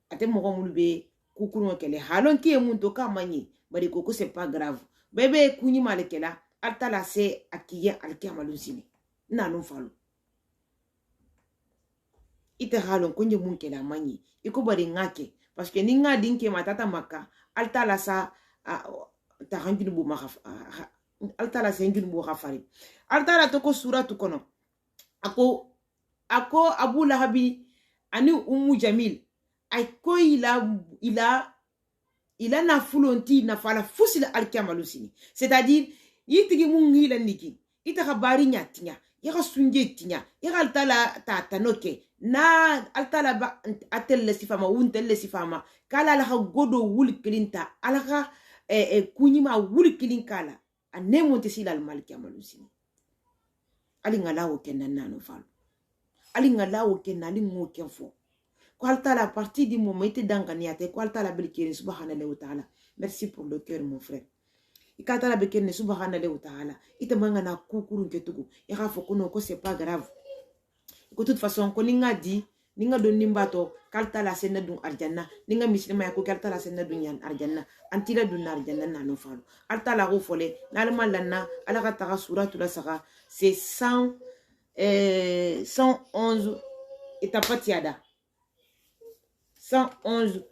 ate mo gomulu be kukuru kele halon ki emunto ka manyi bari koko c'est pas grave bebe kunyi malekela altala se akiye alkiamalusini nanu falo ite halon kunje munkela manyi iko bari ngake parce que ni nga dinke matata maka altala sa ta hanjunu bu ma altala se njunu bu khafari altala to ko suratu kono ako Abu Lahabi ani Ummu Jamil ay ko ila na fulonti na fala fusila alkiamalusini c'est-à-dire yitigi mun hila niki ita khabari nyatinya ya sunje tinya ya altala ta noke na altala ba atelle sifama untelle sifama kala la godo wul kilinta alaka kunyima wul kilinkala anemonte sila alkiamalusini ali ngalawo kenan nanu falo ali ngalawo kenan ali ngoken fo ko altala à partir du moment ite danganiate ko altala bilkeni subhanallahi wa ta'ala. Merci pour le cœur mon frère ikatala bekene subhanallahi wa ta'ala ite mangana kukuru nketugu ya khafo kono ko c'est pas grave ko toute façon ko ninga di ninga don nimbato kaltala senna dun arjanna ninga mislima ya ko kaltala senna dun yan arjanna antila dun arjanna nanu falo altala go fole nalma lanna ala ka taga suratul asra c'est 111 itapatiada 111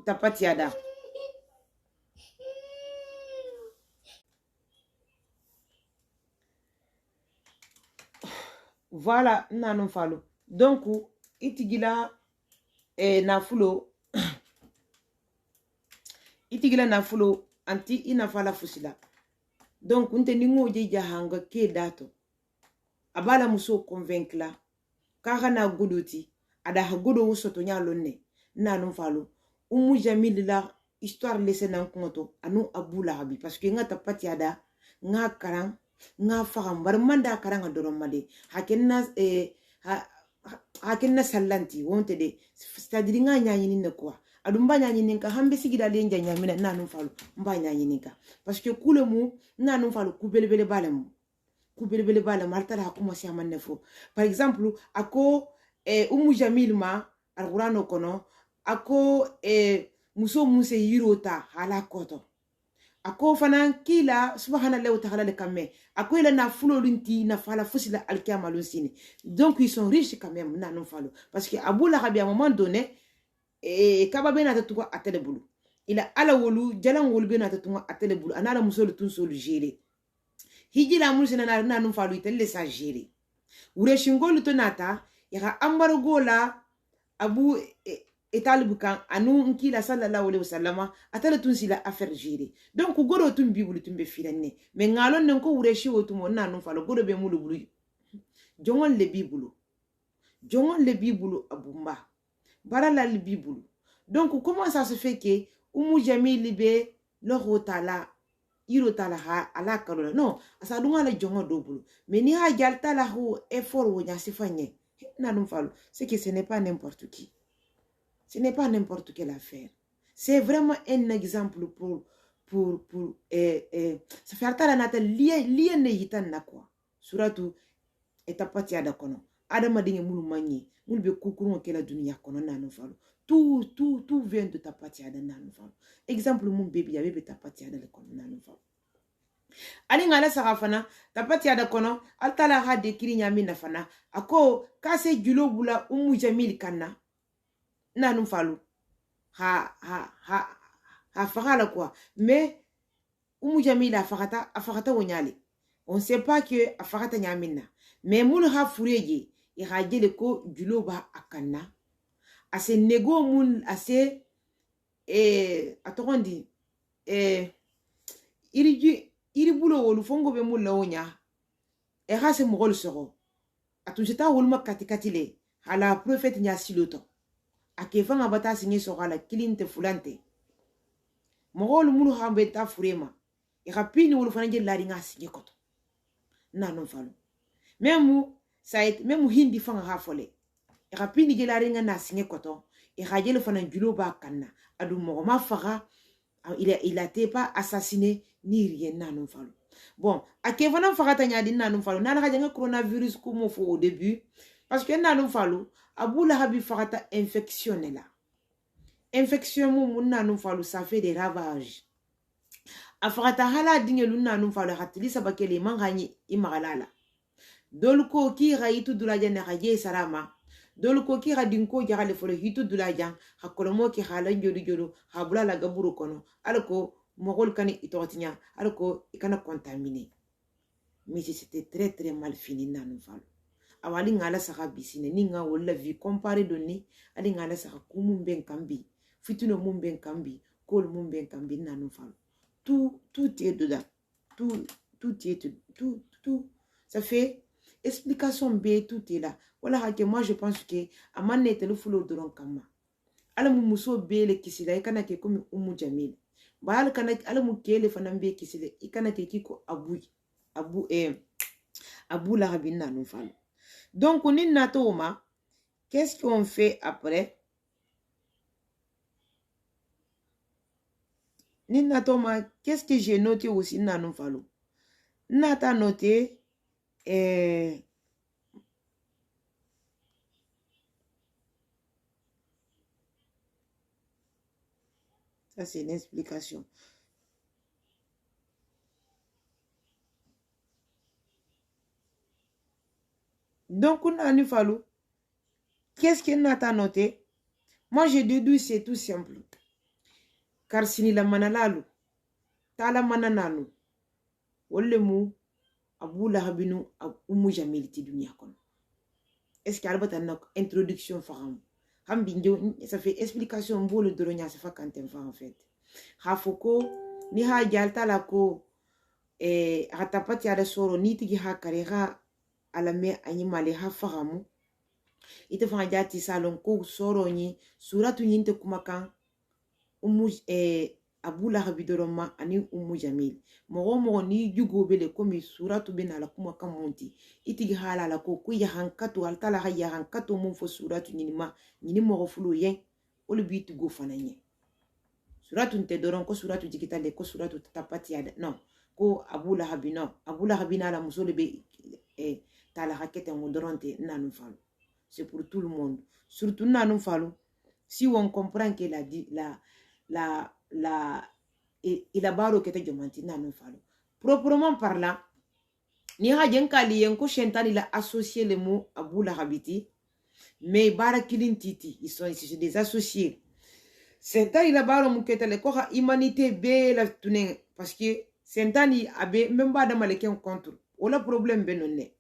tapatiada. Voilà, nanon falo. Donc, itigila nafulo itigila nafulo anti inafala fusila. Donc, unte ningo je jahanga ke dato. Abala muso convaincre la. Kara na gudoti. Ada hagudo usoto nyalonne. Nanon falo. Umu Jamil la histoire laissée nan konto anu Abu Lahabi parce que nga tapati ada nga karang nga faham barmanda karanga doromade hakenna sallanti wonte de c'est-à-dire nga nyanyini ne quoi adumba nyanyini ka hambe sigida le njanya mina nanon falo mba nyanyini ka parce que kulemu nanon falo kubelebele balem altala hakuma si amanne fo par exemple ako Umu Jamil ma alqur'ano kono ako muso muse yirota hala koto ako fana kila subhanallahi wa ta'ala le kamme ako ila na fulo lunti na fala fusila alkiamalusini donc ils sont riches quand même nanon falo parce que Abu Lahabi à un moment donné kababe na tatuwa atele bulu ila ala wolu jalan wolu be na tatuwa atele bulu anala muso le tun solu géré hijila muso na nanon falo itelle sa géré Ureshingolu to nata yaka ambargo la abu etalibukan anu nkila sallallahu alaihi wasallam atala tunsila affaire gérée donc godo tum bibulu tumbe filanne mais ngalon nen ko ureshi wotumo nanu falo godo be mulu bulu jongon le bibulu abumba barala le bibulu donc comment ça se fait que umu jamil be lohotala irotala ha ala kalola non asa dunga la jongo dobulu mais ni ha jalta la ho effort wo nya sifanye nanu falo c'est que ce n'est pas n'importe qui. Ce n'est pas n'importe quelle affaire. C'est vraiment un exemple pour ça fait altala nata lien ne yitan na quoi. Surtout etapati ada kono. Adama dinge mulu manyi. Mulu be kukurun kela dunia kono nanu falo. Tout vient de tapati ada nanu falo. Exemple mon bébé yabe tapati ada le kono nanu falo. Ali ngala sarafana tapati ada kono altala ha de kiri nyami na fana ako kase julo bula umu jamil kana nanu falu ha fagala quoi mais umu jamil afagata wonyale on sait pas que afagata nyamina mais mul ha fureje i rajele ko julo ba akana ase nego mul ase atondi iri bulo wolu fongo be mul lawonya hase mogol soro atunjeta wolma katikati le hala prophète nya siloto akefanga bata sinye sogala kilinte fulante mogol mulu hambe ta furema rapini wolu fana je lari nga sinye koto nanu falo même hindi fanga ha fole rapini je lari nga na sinye koto rajele fana julo ba kanna adu mogo ma faga il a été pas assassiné ni rien nanu falo. Bon, à Kevin Farata Nyadi Nanou Fallo, n'a rien coronavirus comme au début, parce que Nanou Fallo, Abou Lahabi Farata infectionné là. Infection moun Nanou Fallo, ça fait des ravages. A Farata Hala Dingelu Nanou Fallo, Ratili Sabakele Mangani Imaralala. Dolko ki Raitu Dulajan Raye Sarama, Dolko ki Radinko Yarale for Hitu Dulajan, Hakolomo ki Halan Yodijolo, Habula la Gaburu Kono, Alko. Mogol kani itotinya alko ikana contaminé mais c'était très mal fini nanu falo awali ngala saka bisine ninga wala vie comparé donné ali ngala saka kumumben kambi fituno mumben kambi kol mumben kambi nanu falo tout est dedans tout ça fait explication B tout est là voilà que moi je pense que amane tele fulo doron kama ala muso B le kisila ikana ke comme umu jamil Bahal kana alamu kele fanambe kisile ikana kiko abu la rabina non falo. Donc on est natoma. Qu'est-ce qu'on fait après? Ninatoma, qu'est-ce que j'ai noté aussi non falo? Nata noté ça, c'est une explication. Donc, on a un fallu. Qu'est-ce qu'on a noté? Moi, je déduis, c'est tout simple. Car si la manalalu, tala mananalu, olemu, abu la habinu, umu jamiliti dunia kon. Est-ce qu'il y a une introduction faram? Ça fait explication beau le dronia ça fait quand en fait hafoko ni ha jalta la ko ratapati ada soro ni tigi ha karega ala me animale ha faramu ite fa jati salon ko soro ni suratu nyinte kumakan umu abu la habidoroma ani umu jamil mogo ni jugo bele komi suratu bena la kumakan monti itigi hala la ko ya hankatu altala ha ya hankatu mun fo suratu nyini mogo fulu yen olu bitu go fananye suratu nte doron ko suratu jikita le ko suratu tapati ada non ko abu la habina la musole be tala hakete ngodoronte nanu falu c'est pour tout le monde surtout nanu falu si on comprend que il a baro kete jomanti nanu falu proprement parlant ni hajen kali yenko shentani la associé le mot abu la habiti mais bara kilin titi ils sont des associés sentani la baro mukete le ko humanité be la tunen parce que sentani abe même ba da maleken contre wala problème benonne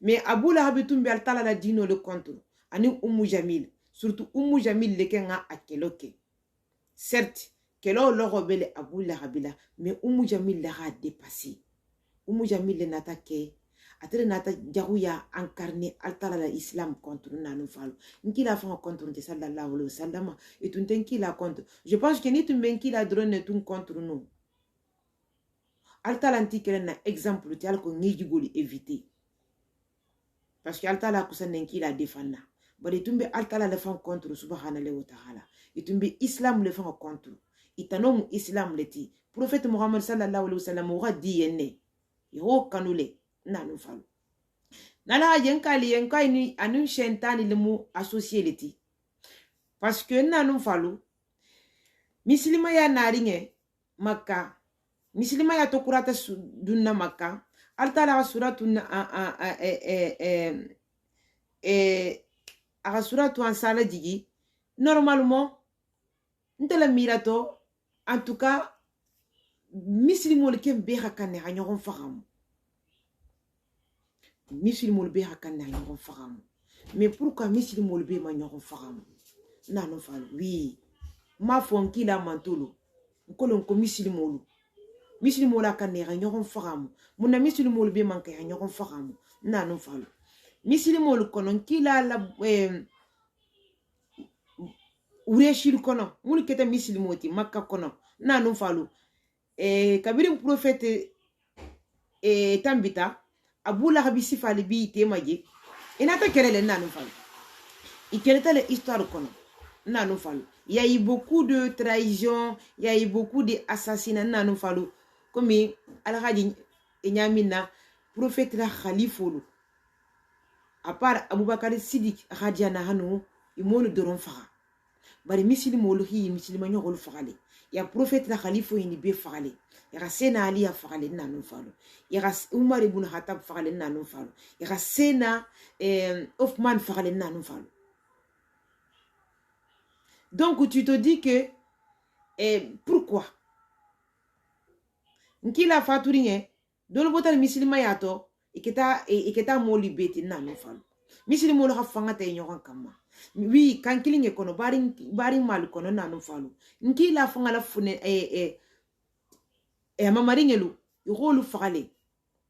mais Abu Lahab tumbe altala la dino le contre ani Jamil surtout Jamil le kenga akeloke certes kelo logo bele Abu Lahab la mais Jamil la a dépassé Jamil le nata ke atele nata jaruya incarné altala la islam contre nanu falo nkila fa contre de sallallahu alayhi wa sallam et tu nkila contre je pense que ni tu nkila drone tu contre nous altala ntikele na exemple ti alko ngiji goli éviter parce que altala kusan nkila défendre bari tumbe altala le fa contre subhanahu wa ta'ala et tumbe islam le fa contre itanom islam le ti prophète Muhammad sallallahu alayhi wa sallam wa di yenne yo kanule nanu falo nala yenkali yenkai ni anu shentani le mu associé le ti parce que nanu falo mislima ya naringe makka mislima ya tokurata dunna makka altala suratu a suratu ansala digi normalement ntela mirato en tout cas mislimo le kem be hakane ha nyogon faham mislimo le be hakane ha nyogon faham mais pourquoi mislimo le be ma nyogon faham nanu falo oui ma fonki la mantolo nkolon ko mislimo la kanne ha nyogon faham muna mislimo le be man ka ha nyogon faham nanu falo mislimo le konon kila la ureshil kono mun keta mislimo ti makka kono nanu falo kabiri prophète tambita Abu Lahab sifali bi temaje inata kerele nanu falo ikeleta le histoire kono nanu falo il y a eu beaucoup de trahison il y a eu beaucoup de assassinats nanu falo comme alhaji nyamina prophète la khalifolu à part Abubakar Siddiq hadiana hanu imonu doron faga bari misilimo hi misilima nyogol fagale ya prophète la khalifa ini be fagale ya sena ali ya fagale nanu falo ya Umar ibn Khattab fagale nanu falo ya sena Othman fagale nanu falo. Donc tu te dis que pourquoi nkila faturinge dole botal misilima yato iketa moli beti nanu falo misilimo lo hafanga te nyokan kama oui kan kilinge kono bari mal kono nanu falo nkila fanga la fune mamaringelu yolu fagale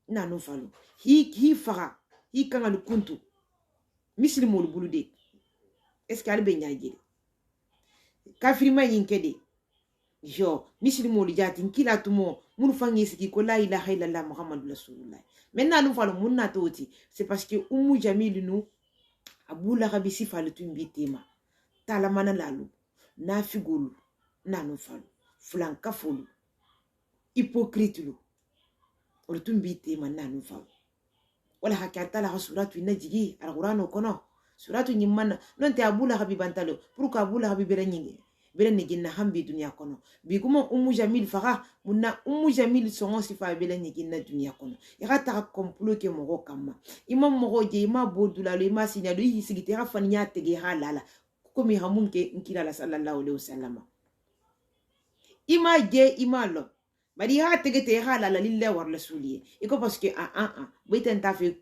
nanu falo hi faga hi kanga kuntu misilimo lo bulude est-ce que albe nyaajiri kafirima yinkede jo misilimo lo jati nkila tumo munu fangi siki ko la ilaha illallah muhammadu rasulullah maintenant nous falo munna toti c'est parce que Jamil nous Abu Lahab sifali tumbi tema tala mana lalu nafigulu nanu falo flanka folu hypocrite lu tumbi tema nanu falo wala hakata la suratu najigi alqur'ano kono suratu nyimana nonte Abu Lahab bantalo pourquoi Abu Lahab berenye ginna hambi dunia kono biguma Jamil faga munna Jamil songo sifa berenye ginna dunia kono irata complot ke mogo kama imam mogo je ima bodula le ima signalo yi sigite ha fanya tege halala komi hamunke nkila la sallallahu alaihi wasallam ima je ima lo bari ha tege te halala lillahi war rasuliye iko parce que beten ta fe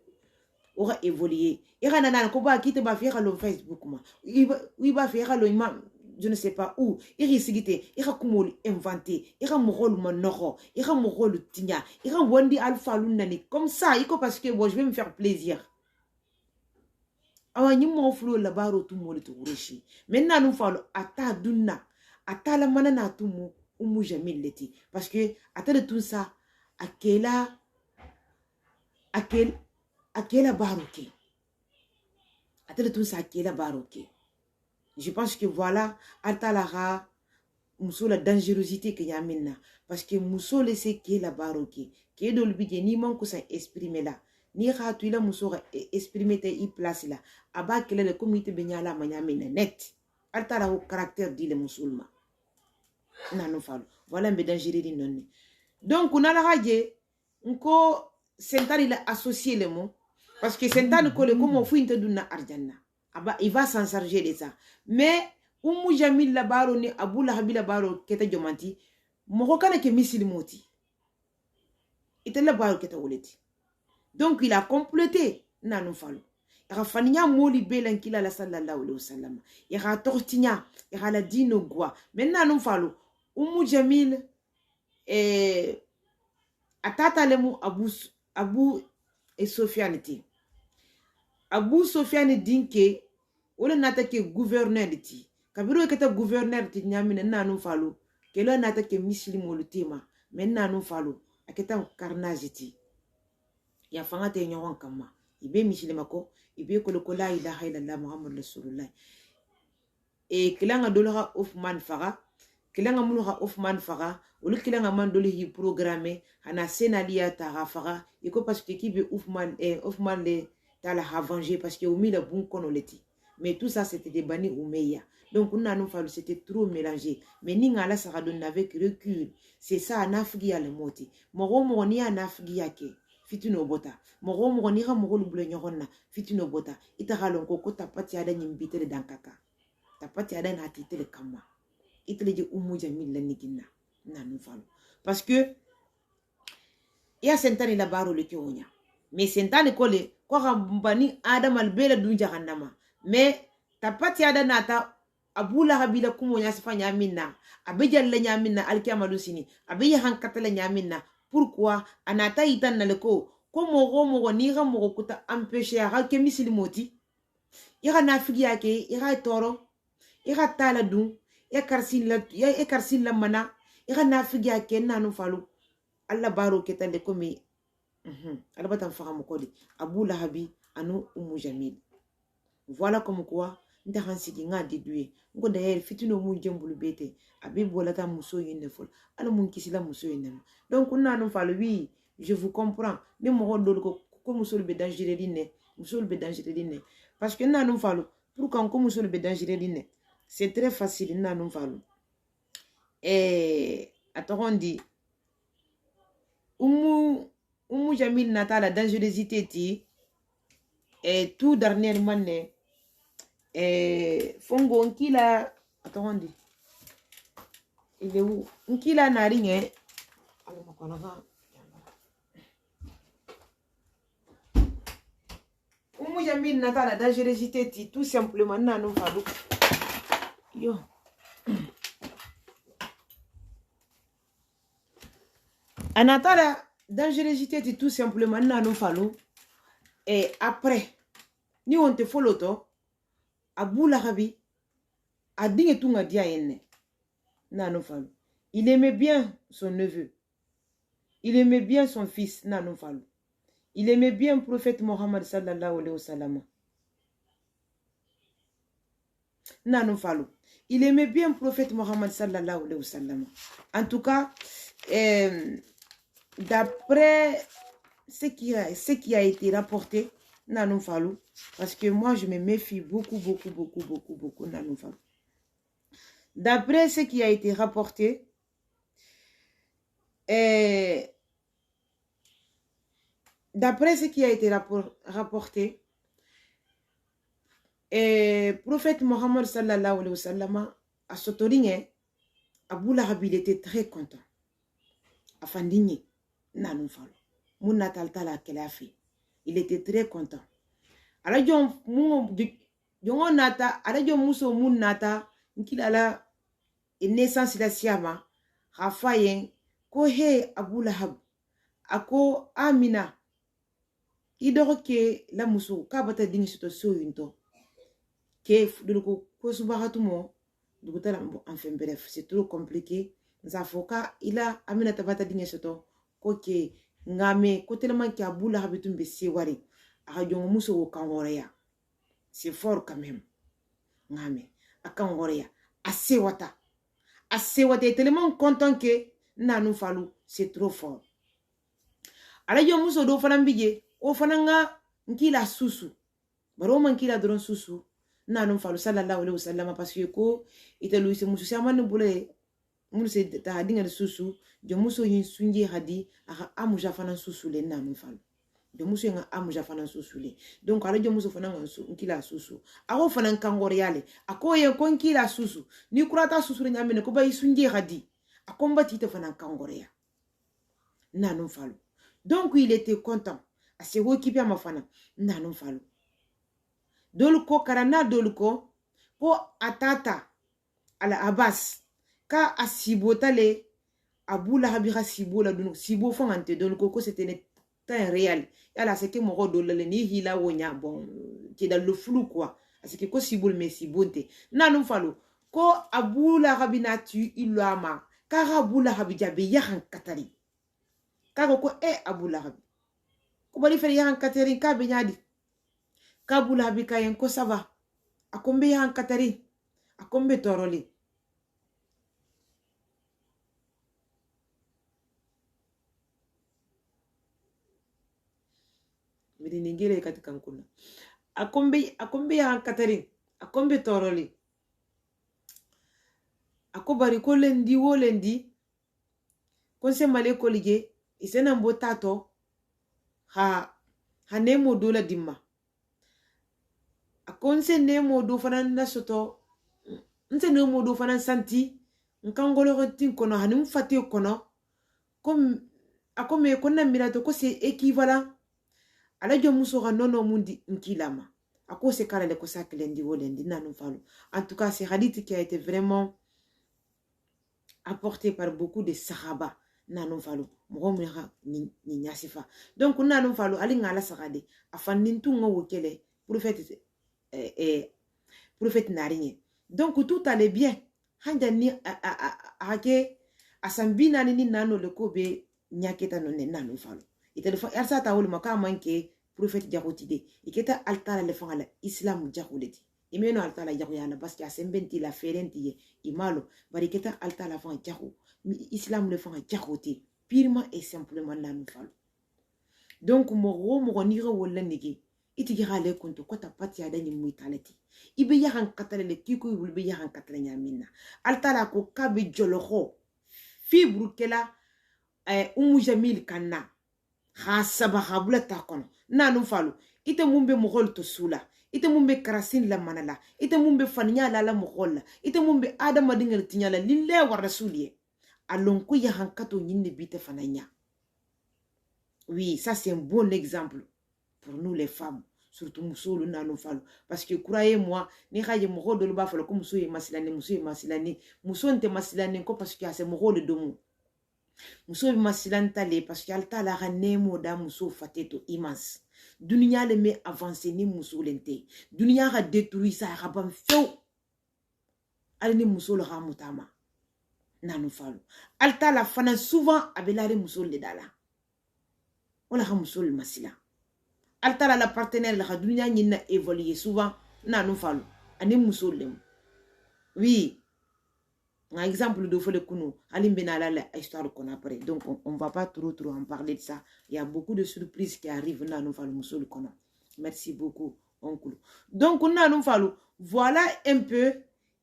ora évoluer ira nana ko ba kite ba fi halo Facebook ma wi ba fi halo ima je ne sais pas où iri sigite ira kumoli inventé ira mogol monoro ira mogol tinya ira wondi alpha lunani comme ça iko parce que bon je vais me faire plaisir awa nyimo flo la baro tout moli to rechi maintenant nous falo ata dunna ata la manana tumu Jamil leti parce que ata de tout ça akela baroke ata de tout ça akela baroke. Je pense que voilà, altalara muso la dangerosité que yamina parce que muso le sait qui est la baroque qui est dans le budget ni manque ça exprimer là ni ratu la muso exprimer te place là aba que le comité benyala manyamina net altara au caractère dit le musulman nanu falo voilà un peu dangereux non donc on a la radio nko sentari la associer le mot parce que sentari ko le comme fuinte dunna arjanna il va s'en charger de ça mais Jamil la baro ni Abu Lahab la baro keta jomanti moko kana ke misilimoti ite la baro keta woleti donc il a complété nanu falu ya faninya moli belan kila la sallallahu alaihi wasallam ya tortinya ya la dino gwa men nanu falu jamil atata lemu abu Sofiane Abu Sofiane dinke wala nata ke gouverneur ti kabiro keta gouverneur ti nyamina nanu falu kelo nata ke muslim tema men nanu falu aketa carnage ti ya fanga te nyon kama ibe muslima ko ibe ko la ilaha illallah muhammad rasulullah kilanga dolha Othman faga kilanga mulha Othman faga wala kilanga man dole hi programme ana senalia ta faga iko parce que ki be Othman le tala a vengé parce que Oumi le bon konoleti. Mais tout ça c'était des Bani Oumeya. Donc on a nous fallu c'était trop mélangé. Mais n'ingala sera donné avec recul. C'est ça en Afrique le moti. Moro moni en Afrique ke fituno bota. Moro moni ra moro luble nyorona fituno bota. Itara lonko ko tapati ada nyimbite le dankaka. Tapati ada na tite le kama. Itele je Oumou Jamil la nikina. Na nous fallu. Parce que ya sentani la baro le kionya. Mais sentani kole kwa mbani adam albela dunja jahannama mais tapati ada nata abula habila kumo nyasifanya minna abeja le nyamina alkiyama dusini abeja hankata le nyamina pourquoi anata itan na leko ko mogo ni ga mogo kuta empêcher ha ke muslimoti ira nafigi yake ira toro ira tala dun ya karsin la mana ira nafigi yake nanu falu alla baro ketande komi alabatan fagamu kodi Abu Lahabi anu Jamil. Voilà comme quoi nta hansigi nga déduire ngo d'ailleurs fitino mu jembulu bete abi bolata muso yinde fol ala mun kisila muso yinde. Donc on a non fa oui je vous comprends ni mo gondol ko muso be dangereux dinne muso be dangereux dinne parce que na non fa pour quand ko muso be dangereux dinne c'est très facile na non fa attends Oumou Jamil nata la dangerosité ti et tout dernièrement fongo nkila attends il est où nkila naringe alors makona Oumou Jamil nata la dangerosité ti tout simplement nanu falu yo anata la dangerosité ti tout simplement nanu falu et après ni on te follow to Abu Lahabi a dingue tunga dia yenne nanu falu il aimait bien son neveu il aimait bien son fils nanu falu il aimait bien le prophète Mohammed sallallahu alayhi wa sallam nanu falu il aimait bien le prophète Mohammed sallallahu alayhi wa sallam en tout cas d'après ce qui a été rapporté, Nanou Falou, parce que moi je me méfie beaucoup, Nanou Falou. D'après ce qui a été rapporté, prophète Mohammed sallallahu alayhi wa sallam a sotoringé, Abu Lahab il était très content. Afandini. Nanou Falou. Mon natal tala kelafi. Il était très content. Ala jom jongo nata, ala jom muso mun nata, nkila la naissance la siama, rafayen, ko he Abu Lahab, ako Amina, idoro ke la muso, kabata dingi suto so yunto, ke duluko ko subahatumo, dukutala enfin bref, c'est trop compliqué. Zafoka, ila Amina tabata dingi suto, koke ngame ko tellement ki Abu Lahab tumbe sewari aka jongo muso ko kangoreya c'est fort quand même ngame akangoreya asewata tellement content que nanu falu c'est trop fort ala jongo muso do fana mbije o fana nga nkila susu baro man kila dron susu nanu falu sallallahu alaihi wasallam parce que ko itelu se muso samane bule Moussi ta dinga susu de muso yin sunje hadi aka amuja fana susu le nanu falu de muso nga amuja fana susu le donc ala de muso fana nkila susu ako fana kangoriale ako ye ko nkila susu ni kurata susu le nyamene ko bay sunje hadi akomba tite fana kangoria nanu falu donc il était content asego kipi amafana nanum falu dolu ko karana dolu ko atata ala Abbas ka asibotale Abu Lahabi ka sibo la dunu sibo fangante dolu ko c'était temps réel yala c'est que mogo dolu le ni hila wonya bon qui dans le flou quoi parce que ko sibo mais sibonte nanum falu ko Abu Lahabi na tu ilama ka Abu Lahabi jabe yahan katari ka ko Abu Lahabi ko bari fer yahan katari ka be nyadi ka Abu Lahabi ka yen ko ça va akombe yahan katari akombe toroli midi ningere katika nkuna akombe yahan katari akombe toroli akobari ko lendi wo lendi konse male kolige isena mbotato ha nemo dola dimma akonse nemo do fanan na soto nse nemo do fanan santi nkangolo tin kono hanim fati kono comme akome konna mirato ko c'est équivalent ala jo muso ga nono mundi nkilama ako se kala le ko saklendi wolendi nanu falu. En tout cas, c'est hadith qui a été vraiment apporté par beaucoup de sahaba nanu falu mo ni nyasifa. Donc nanu falu ali ngala sagade afanintu ngo kele prophète narinye. Donc tout allait bien. Handa ni ake asambina ni nano le kobe nyaketa no nanu falu. Ite le fa ersa ta wol makama nke prophète jagotide iketa altala le fangala islam jagoleti imeno altala jago yana parce que asembenti la ferenti imalo bariketa altala fang jago islam le fanga jagoti purement et simplement nanu falu. Donc mo niro wolla nigi iti gale kunto kota pati adani muitaleti ibe yahan katale le kiko ibe yahan katale nyamina altala ko kabe joloho fibru kela umu jamil kanna khasaba khabula takono nanu falu ite mumbe mogol to sula ite mumbe karasin la manala ite mumbe fanya la mogol ite mumbe adama dingal tinyala lille wa rasuliye alon ko yahan kato nyinde bite fananya. Oui, ça c'est un bon exemple pour nous les femmes, surtout muso nanu falu, parce que croyez-moi ni khaye mogol do ba falu ko muso masilani muso nte masilani ko parce que c'est mogol domu muso masilantale parce que alta la ranemo da muso fateto immense dunia le me avancer ni muso lente dunia ga détruire ça rabam feu alni muso le ramutama nanu falu alta la fana souvent abelare muso le dala wala ha muso le masila alta la partenaire la dunia ni na évoluer souvent nanu falu ani muso le. Oui, un exemple de Fole Kounou, Alim Benala, la histoire qu'on a après. Donc, on ne va pas trop en parler de ça. Il y a beaucoup de surprises qui arrivent dans nous fallu Moussoul Kono. Merci beaucoup, oncle. Donc, on a nous fallu. Voilà un peu.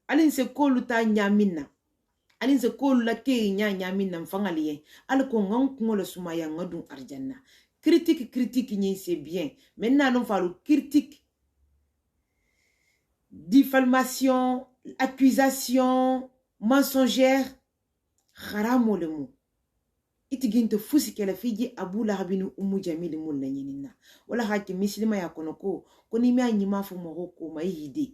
Aline se koluta nyamina. Aline se kolula ke nyamina mfangalien. Al ko ngon le sumaya ngodun arjana. Critique ni c'est bien. Maintenant, nous fallu critique, diffamation, accusation, mensongère, haramo le mot. Itiginte fusi kela fiji Abu Lahabinu umu jamili mulla nyinina. Wala haki mislima ya konoko, koni mea nyimafu moroko maihide.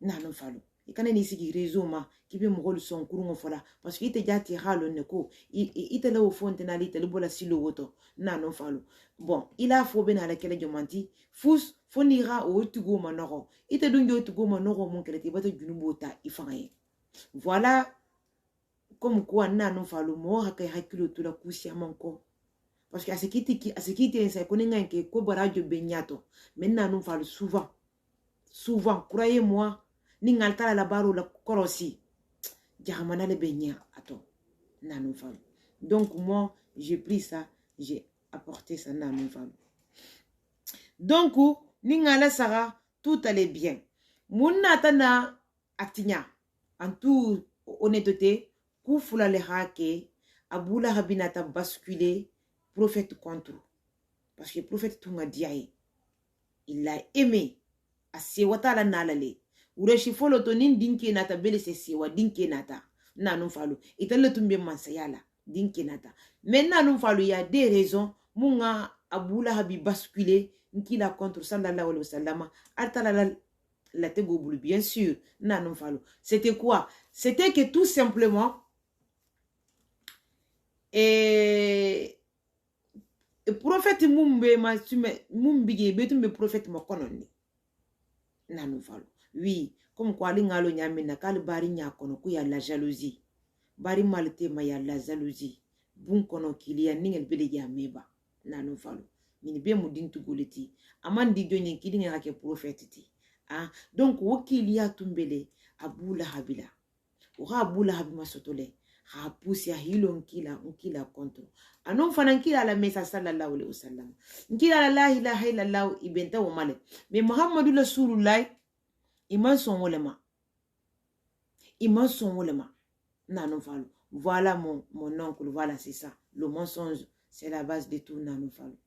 Nanu falu. Ikane nisi ki rezo ma, kipe mogolu son kurungo fola. Parce que ite jati halo neko, ite le ufonte na lite lubola silo woto. Nanu falu. Bon, ila fobe na la kele jomanti, fus, fonira o tugo manoro. Ite dunjo tugo manoro mon kele tibata junubota ifangaye. Voilà comme quoi nanu falu mo hakay hakilo tula kusia manko. Parce que à ce qui était ça connaît que ko barajo benyato. Maintenant nanu falu souvent croyez-moi ni ngaltala la baro la korosi. Jahamana le benya ato nanu falu. Donc moi j'ai pris ça, j'ai apporté ça nanu falu. Donc ni ngala sara tout allait bien. Munata na atinya. En toute honnêteté, Koufula le hake, Abu Lahabi a basculé, prophète contre. Parce que le prophète Tunga Diaye, il l'a aimé. A sewata la nalale. Ureshi folo tonin dinke nata bele se sewa dinke nata. Nanum falu. Itale tumbe mansayala dinke nata. Maintenant nous falu, il y a des raisons. Munga Abu Lahab basculé nkila contre sallallahu alayhi wa sallam altala la tego bulu bien sûr nanon falo. C'était quoi? C'était que tout simplement prophète mumbe ma sume mumbige betumbe prophète mo kononni nanon falo. Oui, comme quoi li ngalo nyamina kal bari nya kono ku ya la jalousie bari malte ma ya la jalousie bun kono kilia ningel bele ya meba nanon falo. Mini be mudin tugoleti amandi jonyen kidi nga ke prophète ti ah donc wakili ya tumbele Abu Lahabila o Abu Lahab masotole ha pousse ya hilo nkila contre anon fana nkila la mesa sallallahu alaihi wasallam nkila la ilaha illallah ibenta o male mais Muhammadu Rasulullah iman son wolema nanon falo. Voilà mon oncle, voilà c'est ça le mensonge, c'est la base de tout nanon falo.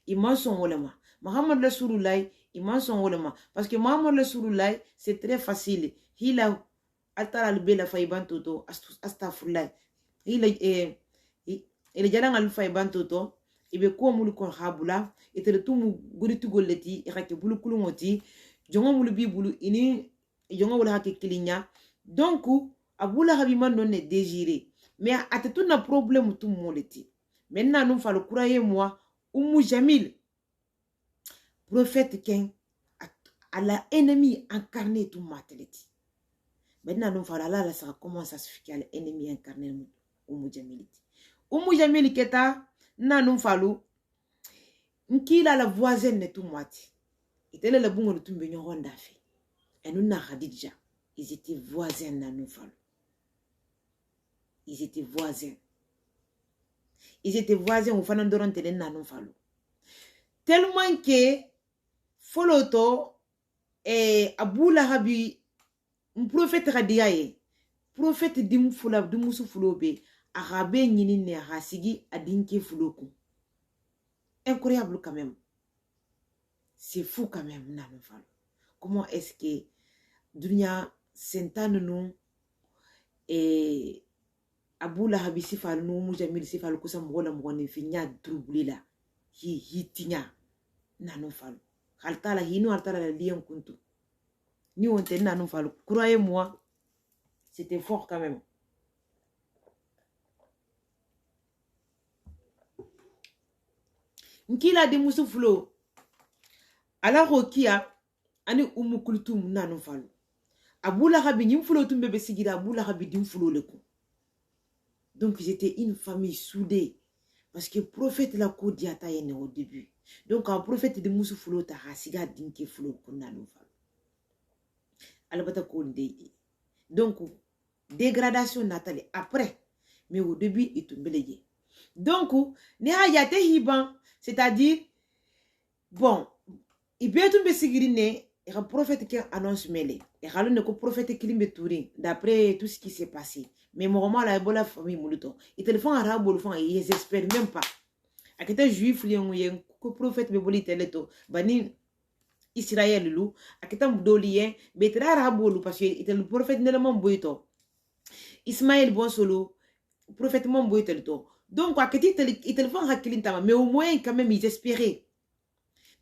Iman son wolema Muhammad Rasulullah iman son wolema parce que Muhammad Rasulullah c'est très facile hila atara albela faiban toto astaghfirullah hila ele jala ngal faiban toto ibe ko mulu ko habula etere tumu guritu golleti irake bulu kulungoti jongo mulu bi bulu ini jongo wala hake kilinya donc Abu Lahab man non est désiré mais atetu na problème tout moleti maintenant nous fallait croyez-moi Jamil, prophète Ken, à la ennemi incarné tout mateleti. Maintenant, nous voilà là, ça commence à se faire l'ennemi incarné Jamil. Jamil keta, na nous fallo, nkila la voisine de tout moiti. Il était le bon de tout mignon ronda fait. Et nous n'a Khadija, ils étaient voisins na nous fallo. Ils étaient voisins. Ils étaient voisins au fanandoran telen nanon falo. Tellement que foloto Abu Lahab un prophète radiaye prophète dim fula dumusu fulobe arabe nyini ne rasigi adinke fuloku. Incroyable quand même. C'est fou quand même nanon falo. Comment est-ce que dunya sentane nous Abu Lahab sifal no Jamil sifal ko sam wala mo ne fi nya trouble la hi tinya nanon falo haltala hino haltala la lien kuntu ni on te nanon falo croyez-moi c'était fort quand même. Nkila de musu flo ala rokia ani kultum nanon falo Abu Lahab nyim flo tumbe be sigira Abu Lahab dim flo le ko. Donc, j'étais une famille soudée. Parce que le prophète la kodiata au début. Donc, un prophète de Moussou Foulo ta hasiga dinke Foulo konano falo. Alabata konde. Donc, dégradation natale après. Mais au début, il tombe les. Donc, neha yate hiban. C'est-à-dire, bon, il peut tomber sigirine. Et un prophète qui annonce mêlé. Et alors, ne prophète qui limbe tourin. D'après tout ce qui s'est passé. Mais mon roman la ebola famille muluto et téléphone arabe le fond ils espèrent même pas akita juif lien ko prophète be boli teleto bani Israël lu akita mdolien betra arabe lu parce que était le prophète ne le mamboito Ismaël bon solo prophète mamboito teleto donc akiti téléphone hakilintama mais au moins quand même ils espéraient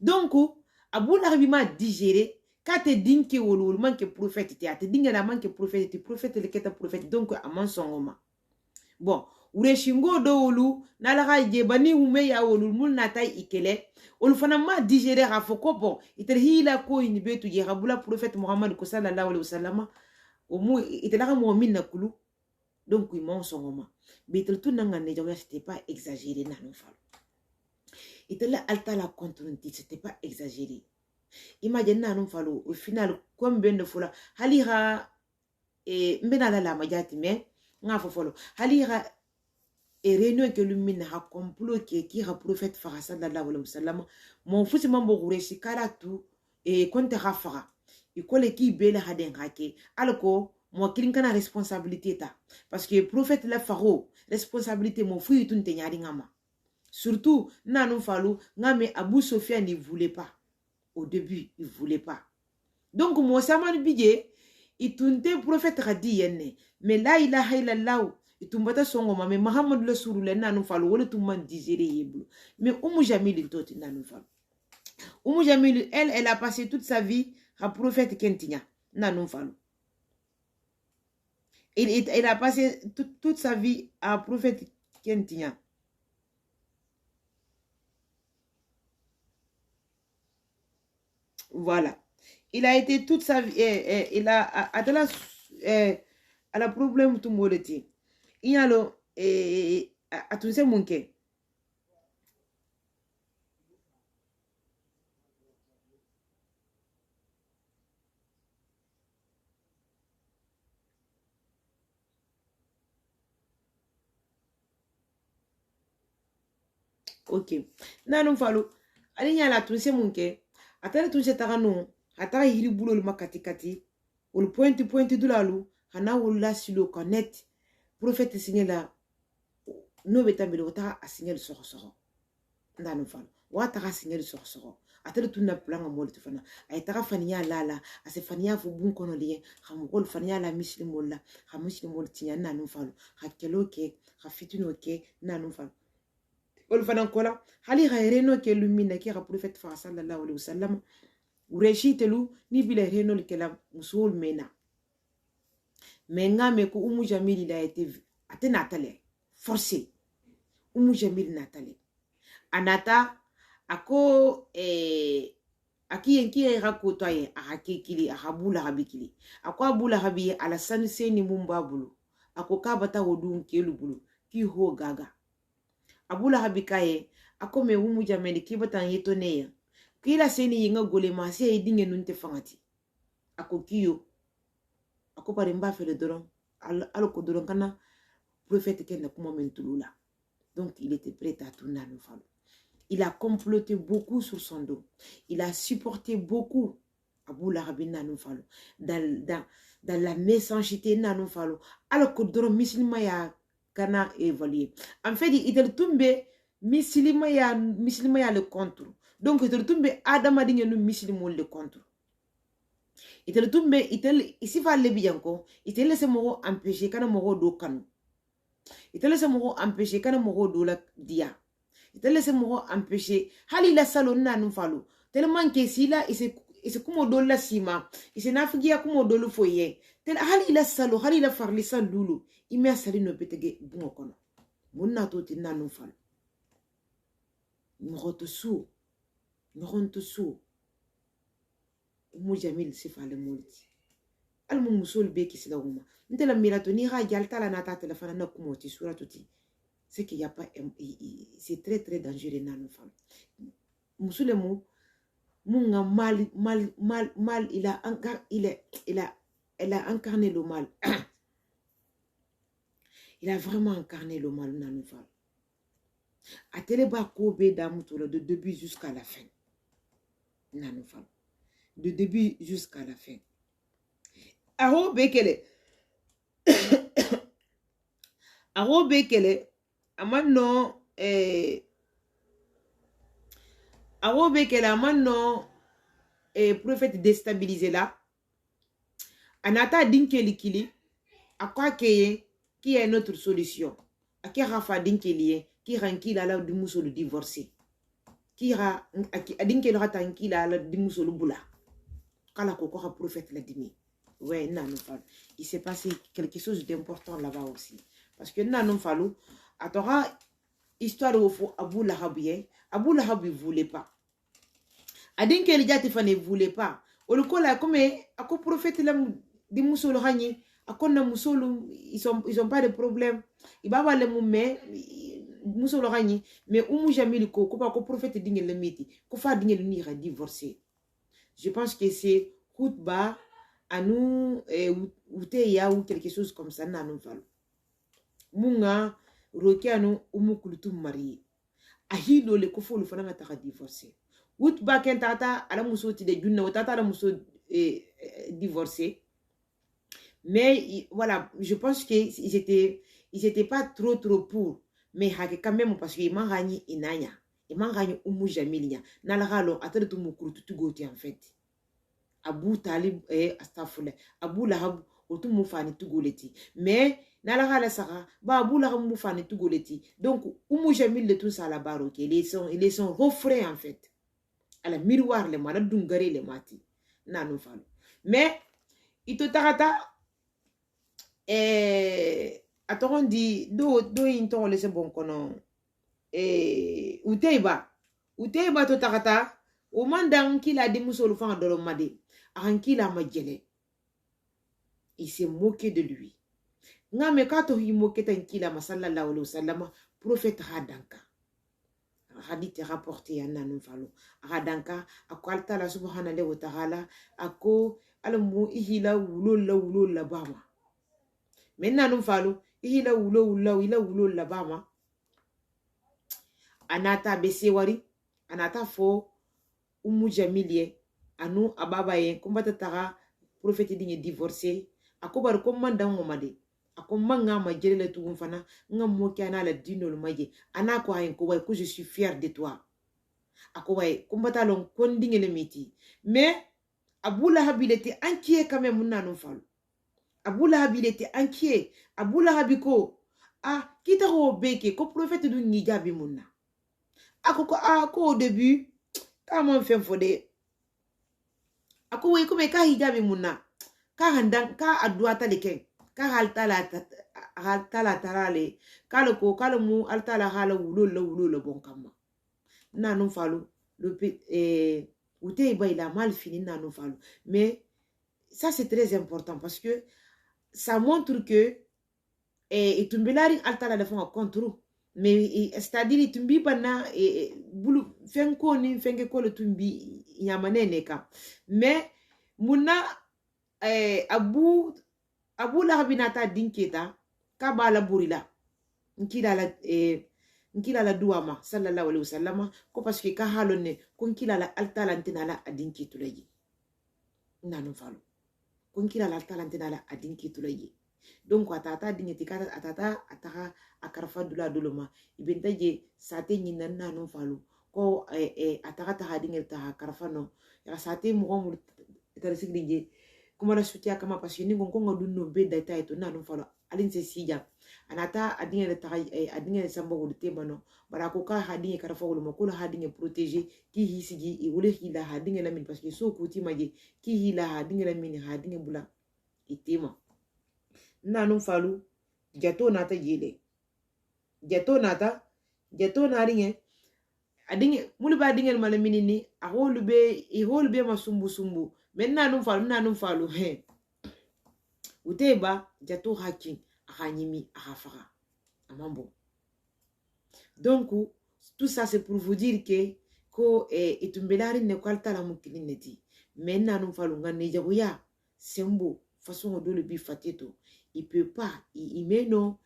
donc Abu Lahab ma digéré kate dinke wolu manke prophète te dinga na manke prophète le keta prophète donc aman songoma bon ure shingo do wolu na la gaje bani hume ya wolu mul na tay ikele wolu fana ma digérer afoko bon itel hila ko ni betu ye rabula prophète Muhammad ko sallallahu alaihi wasallam o mu itela mo minna kulu donc il mon songoma betel tout nanga ne jawa c'était pas exagéré nanon falo itela alta la contre-inti c'était pas exagéré. Imagine nanon falo au final comme ben de fola halira mbena la majati mais nga fo folo halira et réunion que lumine ha complot qui ha prophète fara sallallahu alayhi wa sallam mon fusi mambo guresi karatu et konte rafara ikole ki bele haden hake alko mo kilinkana responsabilité ta parce que prophète la faro responsabilité mon fui tunte nyari ngama surtout nanon falo ngame Abu Sofia ne voulait pas. Au début, il ne voulait pas. Donc, moi, ça m'a dit, il tournait prophète radi yenne. Mais là, il a illallah. itumbata songo ma mais Mahamadou la surule nanu falo wala tumman digéré yeblu mais Oumou Jamil toti nanu falo Oumou Jamil elle a passé toute sa vie à prophète Kentigna nanu falo il a passé toute sa vie à prophète Kentigna. Voilà. Il a été toute sa vie, il a à la problème tout le monde. Il y a le, à tout ce monde. Ok. Nanum falo. Ali y a la tout ce monde. Atale tout ce tarano. Atale hiri boulot le makati kati. Ou le pointe de la lou. Hana ou la silo connect. Prophète signé la. No betambe ota a signé le soro. Nanum falo. Wata signé le soro. Atale tout na plan à molto fana. Aitara fania lala. Ase fania fu bon kono liye. Hamol fania la muslimol la. Ha muslimol tinya nanum falo. Ha kelo ke. Ha fituno ke. Nanum falo. Ol fana kola hali gaireno ke lumina ke ga prophet fa sallallahu alaihi wasallam ureshitelu ni bila reno ke la musul mena menga me ko Oumou Jamil il a été atenatale forcé Oumou Jamil natale anata ako aki enki ra ko toye akake kili akabula habikili akwa bula habi ala sanseni mumbabulu ako kabata wodun kelu bulu ki ho gaga Abula habikaye akome Oumou Jamil ki batan yetoneya kila seni yinga gole ma se idinge nunte fangati ako kiyo ako pare mba fele doron alko doron kana prophète ken na kuma mentulula donc il était prêt à tout nanu falo il a comploté beaucoup sur son dos il a supporté beaucoup Aboula Habin nanu falo dans la méchanceté nanu falo alko doron musulman ya kana évaluer en fait il était tombé musulman ya le contre donc il était tombé adama dingue no musulman le contre il était tombé ici va le bien ko il était laissé mo empêcher kana mo do kanu il était laissé mo empêcher kana mo do la dia il était laissé mo empêcher hali la salon nanu falo tellement que si là il se como do la sima il se nafigia como do le foyer tel hali la salo hali la farli salulu il m'a sali no petege bungo kono monna to tinna no fal ngoto su Oumou Jamil si fale molti al mu musul be kisila uma ntela mirato ni ha jalta la nata telefona na kumoti sura tuti c'est qu'il y a pas c'est très très dangereux na no fal musulemu munga mal elle a incarné le mal. Il a vraiment incarné le mal dans nous. A teleba kobe damutola de début jusqu'à la fin. De début jusqu'à la fin. Aro bekele. Aro bekele. Amano Aro bekele amano prophète déstabilisé là. Anata dinkeli kili. Akwa keye. Qui est notre solution? À qui rafa dinkeliye? Qui ranki la du muso le divorcer? Qui ra a dinkel ratanki la du muso le bula? Kala koko ha prophète la dimi. Ouais, non, non, il s'est passé quelque chose d'important là-bas aussi. Parce que non, non, fallu. Atora histoire au fond Abou Lahab ne voulait pas. Adinkel Jatifa ne voulait pas. Au local là comme à ko prophète la du muso le ragné. Akona musolu ils ont pas de problème il va le mume musolu ragni mais Oumou Jamil ko pas ko prophète dingel le miti ko fa dingel ni ra divorcer je pense que c'est khutba à nous ou ya ou quelque chose comme ça na non falo munga rokiano Oumou kulutu marié ahilo le ko fo le fana ta divorcer khutba ken tata ala musoti de junna tata ala muso divorcer. Mais voilà, je pense qu'ils étaient pas trop pour. Mais quand même, parce qu'ils m'ont gagné Inaya. Ils m'ont gagné Oumou Jamil. Nalagalo, attends tout mon cours, tout goûter en fait. Abou Talib, Astafoula. Abou Lahab, tout mon fan, tout goûter. Mais Nala hala saka ba bula mu fane tugoleti. Donc Oumou Jamil de tout ça la baro que ils sont refrains en fait. À la miroir le mana dungare le mati. Nanu falo. Mais ito takata atoron di do into le se bon kono uteiba to takata o mandang kila di musolu fanga dolo made akan kila majele. Il s'est moqué de lui. Ngame kato hi moqué tan kila masallallahu alayhi wa sallam prophète hadanka. Hadith rapporté à Nanou Falo. Hadanka akwalta la subhanahu wa ta'ala ako alamu ihila wulo la bama. Mais Nanou Falo ihila wulo la bama. Anata besewari anata fo Oumou Jamilie anu ababa ye kumbata tara prophète dinye divorcé akobar ko mandang ngomade ako manga ma jele tugun fana ngam kana la dinol maje anako ayen ko way ko je suis fier de toi ako way kumbata lon kondinge le miti mais Abou Lahab il était inquiet quand même Nanou Falo. Abou Lahab il était inquiet. Abou Lahab ko kita ko beke ko prophète du ngijabi munna ako ko au début comment fait fode ako way ko me ka hijabi munna ka handan ka adduata de ken ka haltala tarale kala ko kala mu altala hala wulo bon kama Nanou Falo le Uteiba il a mal fini Nanou Falo. Mais ça c'est très important parce que ça montre que itumbelari altala de fond contre. Mais c'est-à-dire itumbi bana bulu fenko ni fenge ko le tumbi yamane neka. Mais muna Abou Lahab nata dinketa kabala burila nkila la duama sallallahu alayhi wa sallam ko parce que ka halone ko nkila la altala ntinala adinki tulaji Nanou Falo ko nkila la altala ntinala adinki tulaji. Donc atata dingeti kata atata akarfa dula doloma ibenta je sate nyina Nanou Falo ko ataka ta dingel ta karfa no ya sate mo tarisi dinje kuma la sutia kama parce que ni ngongo ngodunno be data eto Nanou Falo alin se sija anata adingel ta adingel sambo wolte mano barako ka hadinge karfa wolo ko hadinge protéger ki hisigi e wole hila hadinge la min parce que so kuti maje ki hila hadinge la min hadinge bula itema Nanou Falo jato nata jele jato naringe adinge mulba dingel mala minini a holbe ma sumbu men Nanou Falo he Uteiba jato hakin akanyimi akafara amambo. Donc tout ça c'est pour vous dire que itumbelari ne kwalta la mukini neti men Nanou Falo ngane jagoya sembo façon de le bifateto il peut pas il meno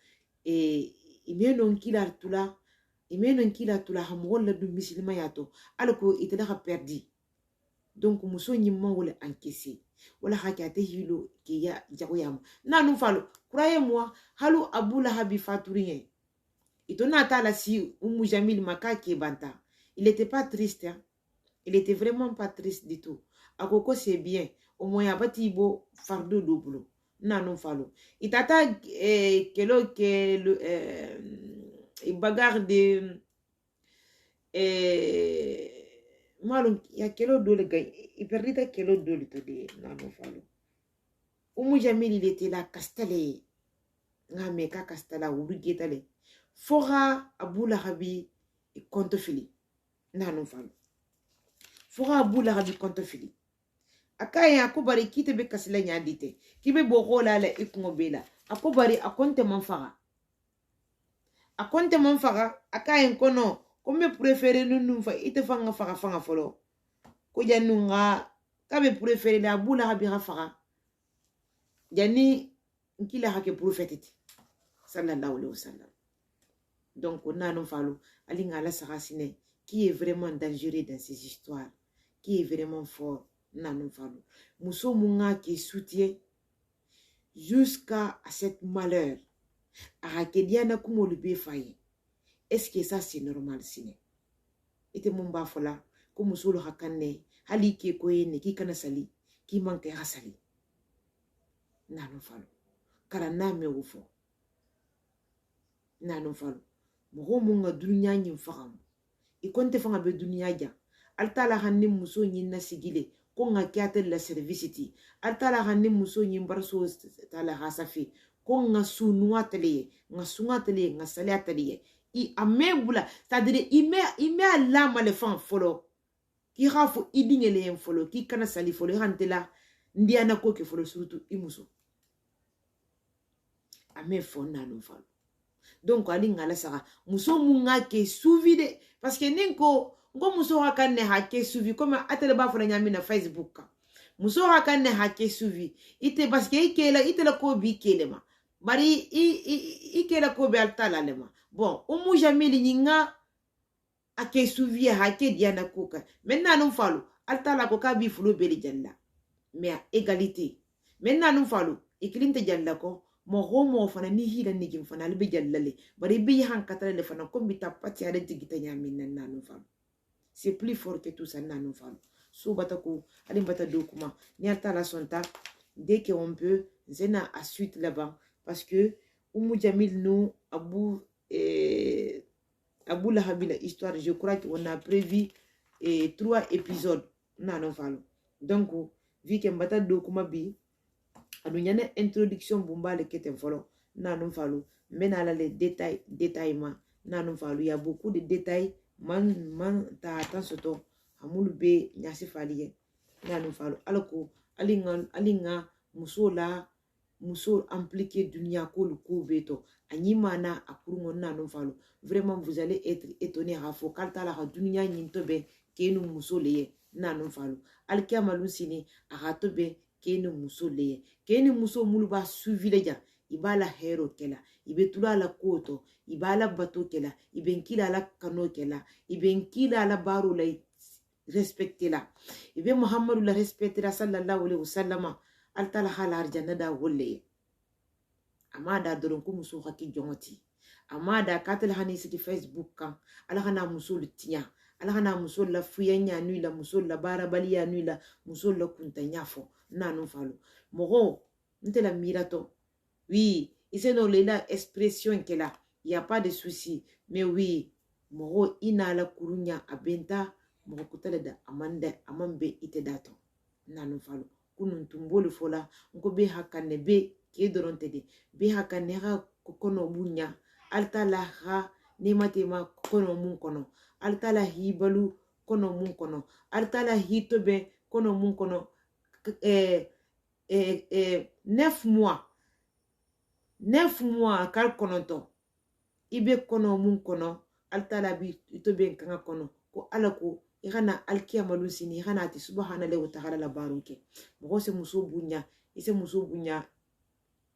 nkila tula hamola du musulman yato alako itela perdi. Donc muso nyimma wala encaissé wala hakate hilo ke ya jagoyam Nanou Falo croyez-moi halu Abou Lahab faturien itona tala si Oumou Jamil makake banta il était pas triste hein? Il était vraiment pas triste du tout akoko c'est bien au moins yabati bo fardo double Nanou Falo itata kelo ke le bagarre de malum ya kelo dole gay il perdita kelo dole to de Nanou Falo. Oumou Jamil il était là castale ngame ka castala urugetale fora Abou Lahab compte fili Nanou Falo fora Abou Lahab compte fili akaya akobari kite be kasila nyadite kibe bokola la ikngobela akobari akonte manfaga akaya kono comme préféré nous fa ite fanga faga folo ko janunga kabe préféré la Abou Lahab faga jani nkila hake prophète sallallahu alayhi wa sallam. Donc Nanou Falo alinga la sarasine qui est vraiment dangereux dans ces histoires, qui est vraiment fort Nanou Falo muso munga qui soutient jusqu'à cet malheur akediana kumo lube faye. Est-ce que ça c'est normal sine ite mumba fola ko muso lo hakane hali ke koyene ki kana sali ki manke hasali Nanou Falo kala na me wofo nanum falu mo munga dunya nyin faham ikonte fanga be dunya ja altala hanni muso nyin na sigile ko nga kyate la servicity altala hanni muso nyin barso tala hasafi ko nga sunwa tele nga sunwa tele nga sale tele i amebula c'est-à-dire ime alama le fan folo ki khafu idingele en folo ki kana sali folo hantela ndiana ko ke folo surtout imuso ame fo nanum falu donc ali ngala saka muso munga ke souvide parce que nenko ngo muso hakane hake suivi comme atele ba fona nyami na Facebook ka muso hakane hake suivi ite parce que itela ko bi kelema bari ikela ko be altala lema bon umu jamili nyinga ake suivi hake diana koka maintenant non falu altala ko ka bi fulo beli jalla mais égalité maintenant non falu ikilinte jalla ko mo fana ni hila ni gim fana libe jallale bari bi hankatale le fana ko bi tapati ade tigita nyami nan non falu. C'est plus fort que tout ça, non, femme. So batako, allez bata dokuma, niata la sonta, dès qu'on peut, zena à suite là-bas, parce que Oumou Jamil nous, Abou la Habila histoire, je crois qu'on a prévu 3 épisodes, non, femme. Donc, vu qu'on bata dokuma bi, anu yana introduction bumba le keten folo, non, femme. Maintenant les détails, non, femme. Il y a beaucoup de détails. Man ta attention to amulu be nyasi faliye nanu falu alako alinga muso impliqué dunia ko lu ko beto anyima na akurungo nanu falu vraiment vous allez être étonné rafo kalta la dunia nyinto be kenu muso leye nanu falu alkiama lusini arato be kenu muso leye kenu muso mulu ba suivi leja ibala hero kela ibetula la koto ibala bato kela ibenkila la kano kela ibenkila la baro la respecte la ibe muhammadu la respecte la sallallahu alaihi wasallam altala halar jannada wolle amada doron ko muso hakki jongoti amada katel hani siti Facebook kan ala hana muso lutinya ala hana muso la fuyanya nui la muso la barabaliya nui la muso la kuntanya fo nanu falu mogo ntela mirato. Oui, c'est dans la expression qu'elle a. Il n'y a pas de souci. Mais oui, moro ina la kurunya abenta moro kutale da amambe ite dato. Nanu falo. Kunun tumbolu fola. Nko be hakane be ke dorontede. Be hakane ha kokono bunya. Alta la ha nematema kono mun kono. Alta la hibalu kono mun kono. Alta la hitobe kono mun kono. 9 mois. 9 mois kal kononto ibe kono mun kono altala bi itobe kanga kono ko alako igana alkiyama lusini igana ati subhana wa ta'ala la baruke mo se muso bunya ise muso bunya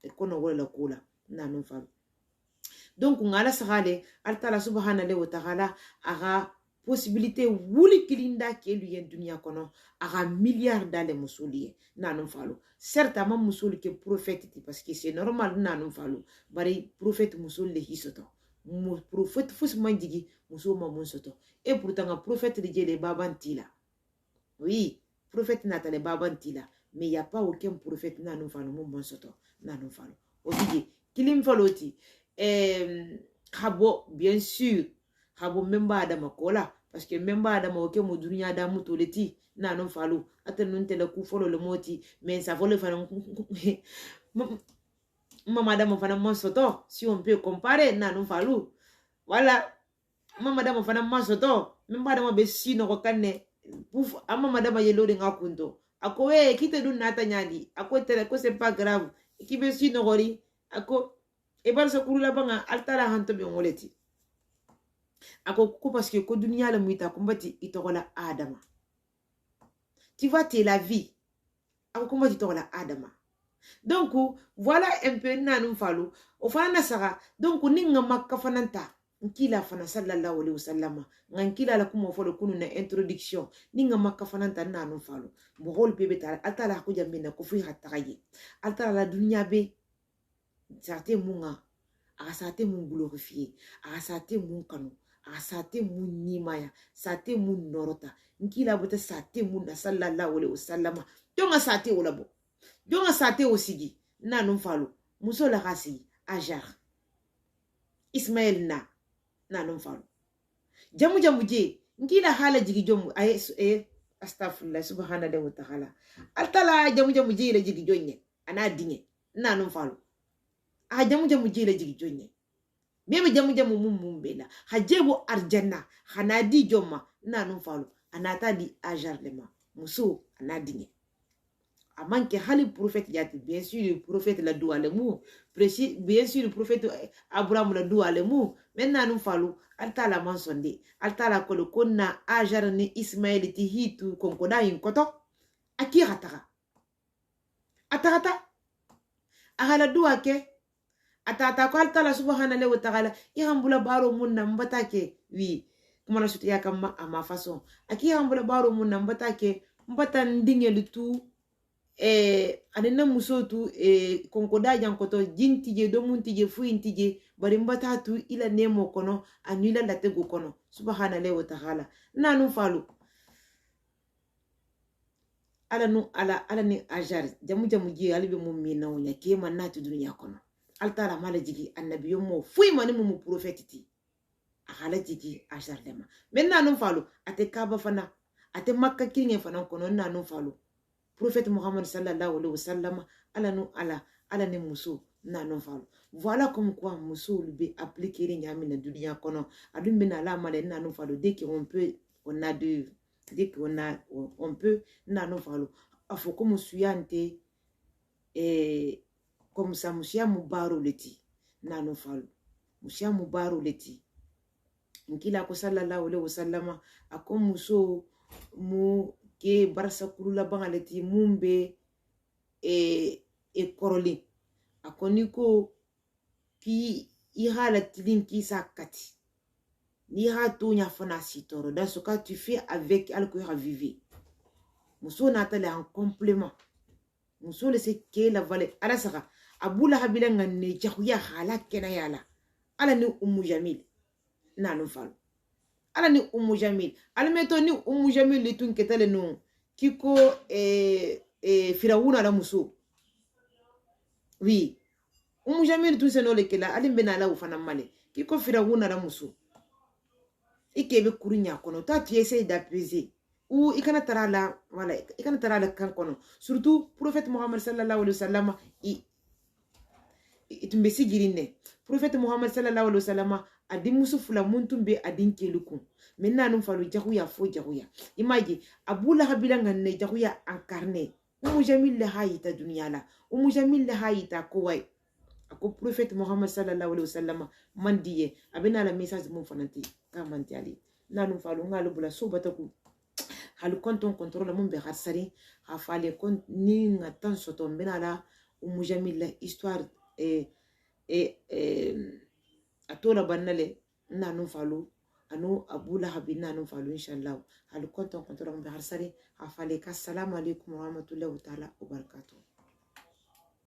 e kono wala kula nanun fam donc ngala sagale altala subhana wa ta'ala aga possibilité wuli kilinda ke lu yen dunia kono aga milliard dale musuliye nanun falo certes ma musuli ke prophète parce que c'est normal nanun falo bari prophète musul le hisoto prophète fus manjigi musul ma munsoto et pourtant un prophète de Dieu babantila oui prophète natale babantila mais il y a pas aucun prophète nanun falo munsoto nanun falo obigi kilim faloti habo bien sûr habo memba adama kola parce que memba adama oke mo dunya da mutoleti nanon falu atenun tele ku folo le moti mais ça vole fana mama adama fana monsoto si on peut comparer nanon falu voilà mama adama fana monsoto memba adama be sino ko kanne puf mama adama yelo de ngakunto ako kite dun nata nyadi ako tele ko c'est pas grave ki be sino gori ako e bar sa kurula banga altara hanto be ngoleti ako ko parce que ko dunia la muita kombati itogola adama tu vois t'es la vie ako kombati itogola adama donc voilà un peu nanum falu o fana sara donc ninga makka fananta nkila fana sallallahu alaihi wasallam ngankila la kuma folo kunu na introduction ninga makka fananta nanum falu bo hol bebe ta altala ko jambina ko fi hataye altala la dunia be sate munga a sate mun glorifier a sate mun kanu a sate mun nimaya sate mun norota nkila bote sate mun sallallahu alaihi wasallam donga sate wala bo donga sate osigi nanum falu muso la kasi ajar Ismail na non falu jamu je ngila hala jigi jomu ay astaghfirullah subhanahu wa ta'ala altala jamu je la jigi jonye ana dinye na non falu jamu je la jigi jonye meme jamu mumbela hajebu arjanna hanadi jomma na non falu anata di ajarlema muso anadinye amanke hali prophète yati bien sûr le prophète la doualemu bien sûr le prophète Abraham la doualemu maintenant nous falu alta la mansonde alta la kolo konna ajar ni Ismaël ti hitu konkoda yin koto akira atata ahala dua ke atata ko alta la subhanahu wa ta'ala ihambula baro munna mbatake wi kuma na suti yakama ama façon akihambula baro munna mbatake mbata ndinge lutu anena muso tu konkoda jankoto jintije do muntije fuintije bari mbata tu ila nemo kono anila latego kono subhanahu wa ta'ala nanu falu ala ni ajar jamu ji alibe mum mina wonya ke manatu dunya kono altara mala jigi annabiyo mo fuy mani mu prophetiti akala jigi ajar lema men nanu falu ate kaba fana ate makka kinge fana kono nanu falu prophète Muhammad sallallahu alayhi wa sallam ala ni muso na non falu voilà comme quoi muso lui appliquer les nyami na dunia kono adum bena la male na non falu dès qu'on peut on peut na non falu afo comme suyante comme ça musia mubaro leti na non falu musia mubaro leti nkila ko sallallahu alayhi wa sallam akom muso mu ke barasa kurula bangaleti mumbe koroli akoni ko ki ihala tilin ki sakati ni ha to nya fana sitoro dans ce cas tu fais avec alcool à vivre muso na tale en complément muso le se ke la vale ala saka abula habila ngane jahuya hala kena yala ala ni jamil na no falo ala ni jamil ala meto ni jamil le tun ketale no kiko firawuna la muso oui jamil tun se no le kela ali bena la ufana male kiko firawuna la muso ikebe kurunya kono ta tu essayer d'apaiser ou ikana tarala voilà ikana tarala kan kono surtout prophète Muhammad sallallahu alayhi wa sallam itumbe sigirine prophète Muhammad sallallahu alayhi wa sallam adi musu fula muntumbe adin keluku menna num falu jahuya fo jahuya imaji abula habila nganne jahuya incarné jamil la hayita dunya la jamil la hayita kowai ako prophète Muhammad sallallahu alayhi wa sallam mandiye abena la message mon fanati kamanti ali nanu falu ngalo bula sobata ku halu konton contrôle mon be harsari ha fale kon ni ngatan soto bena la jamil la histoire atola banale nanu falu anu abula habina nanu falu inshallah halu konton contrôle mon be harsari ha fale ka assalamu alaikum wa rahmatullahi wa ta'ala wa barakatuh.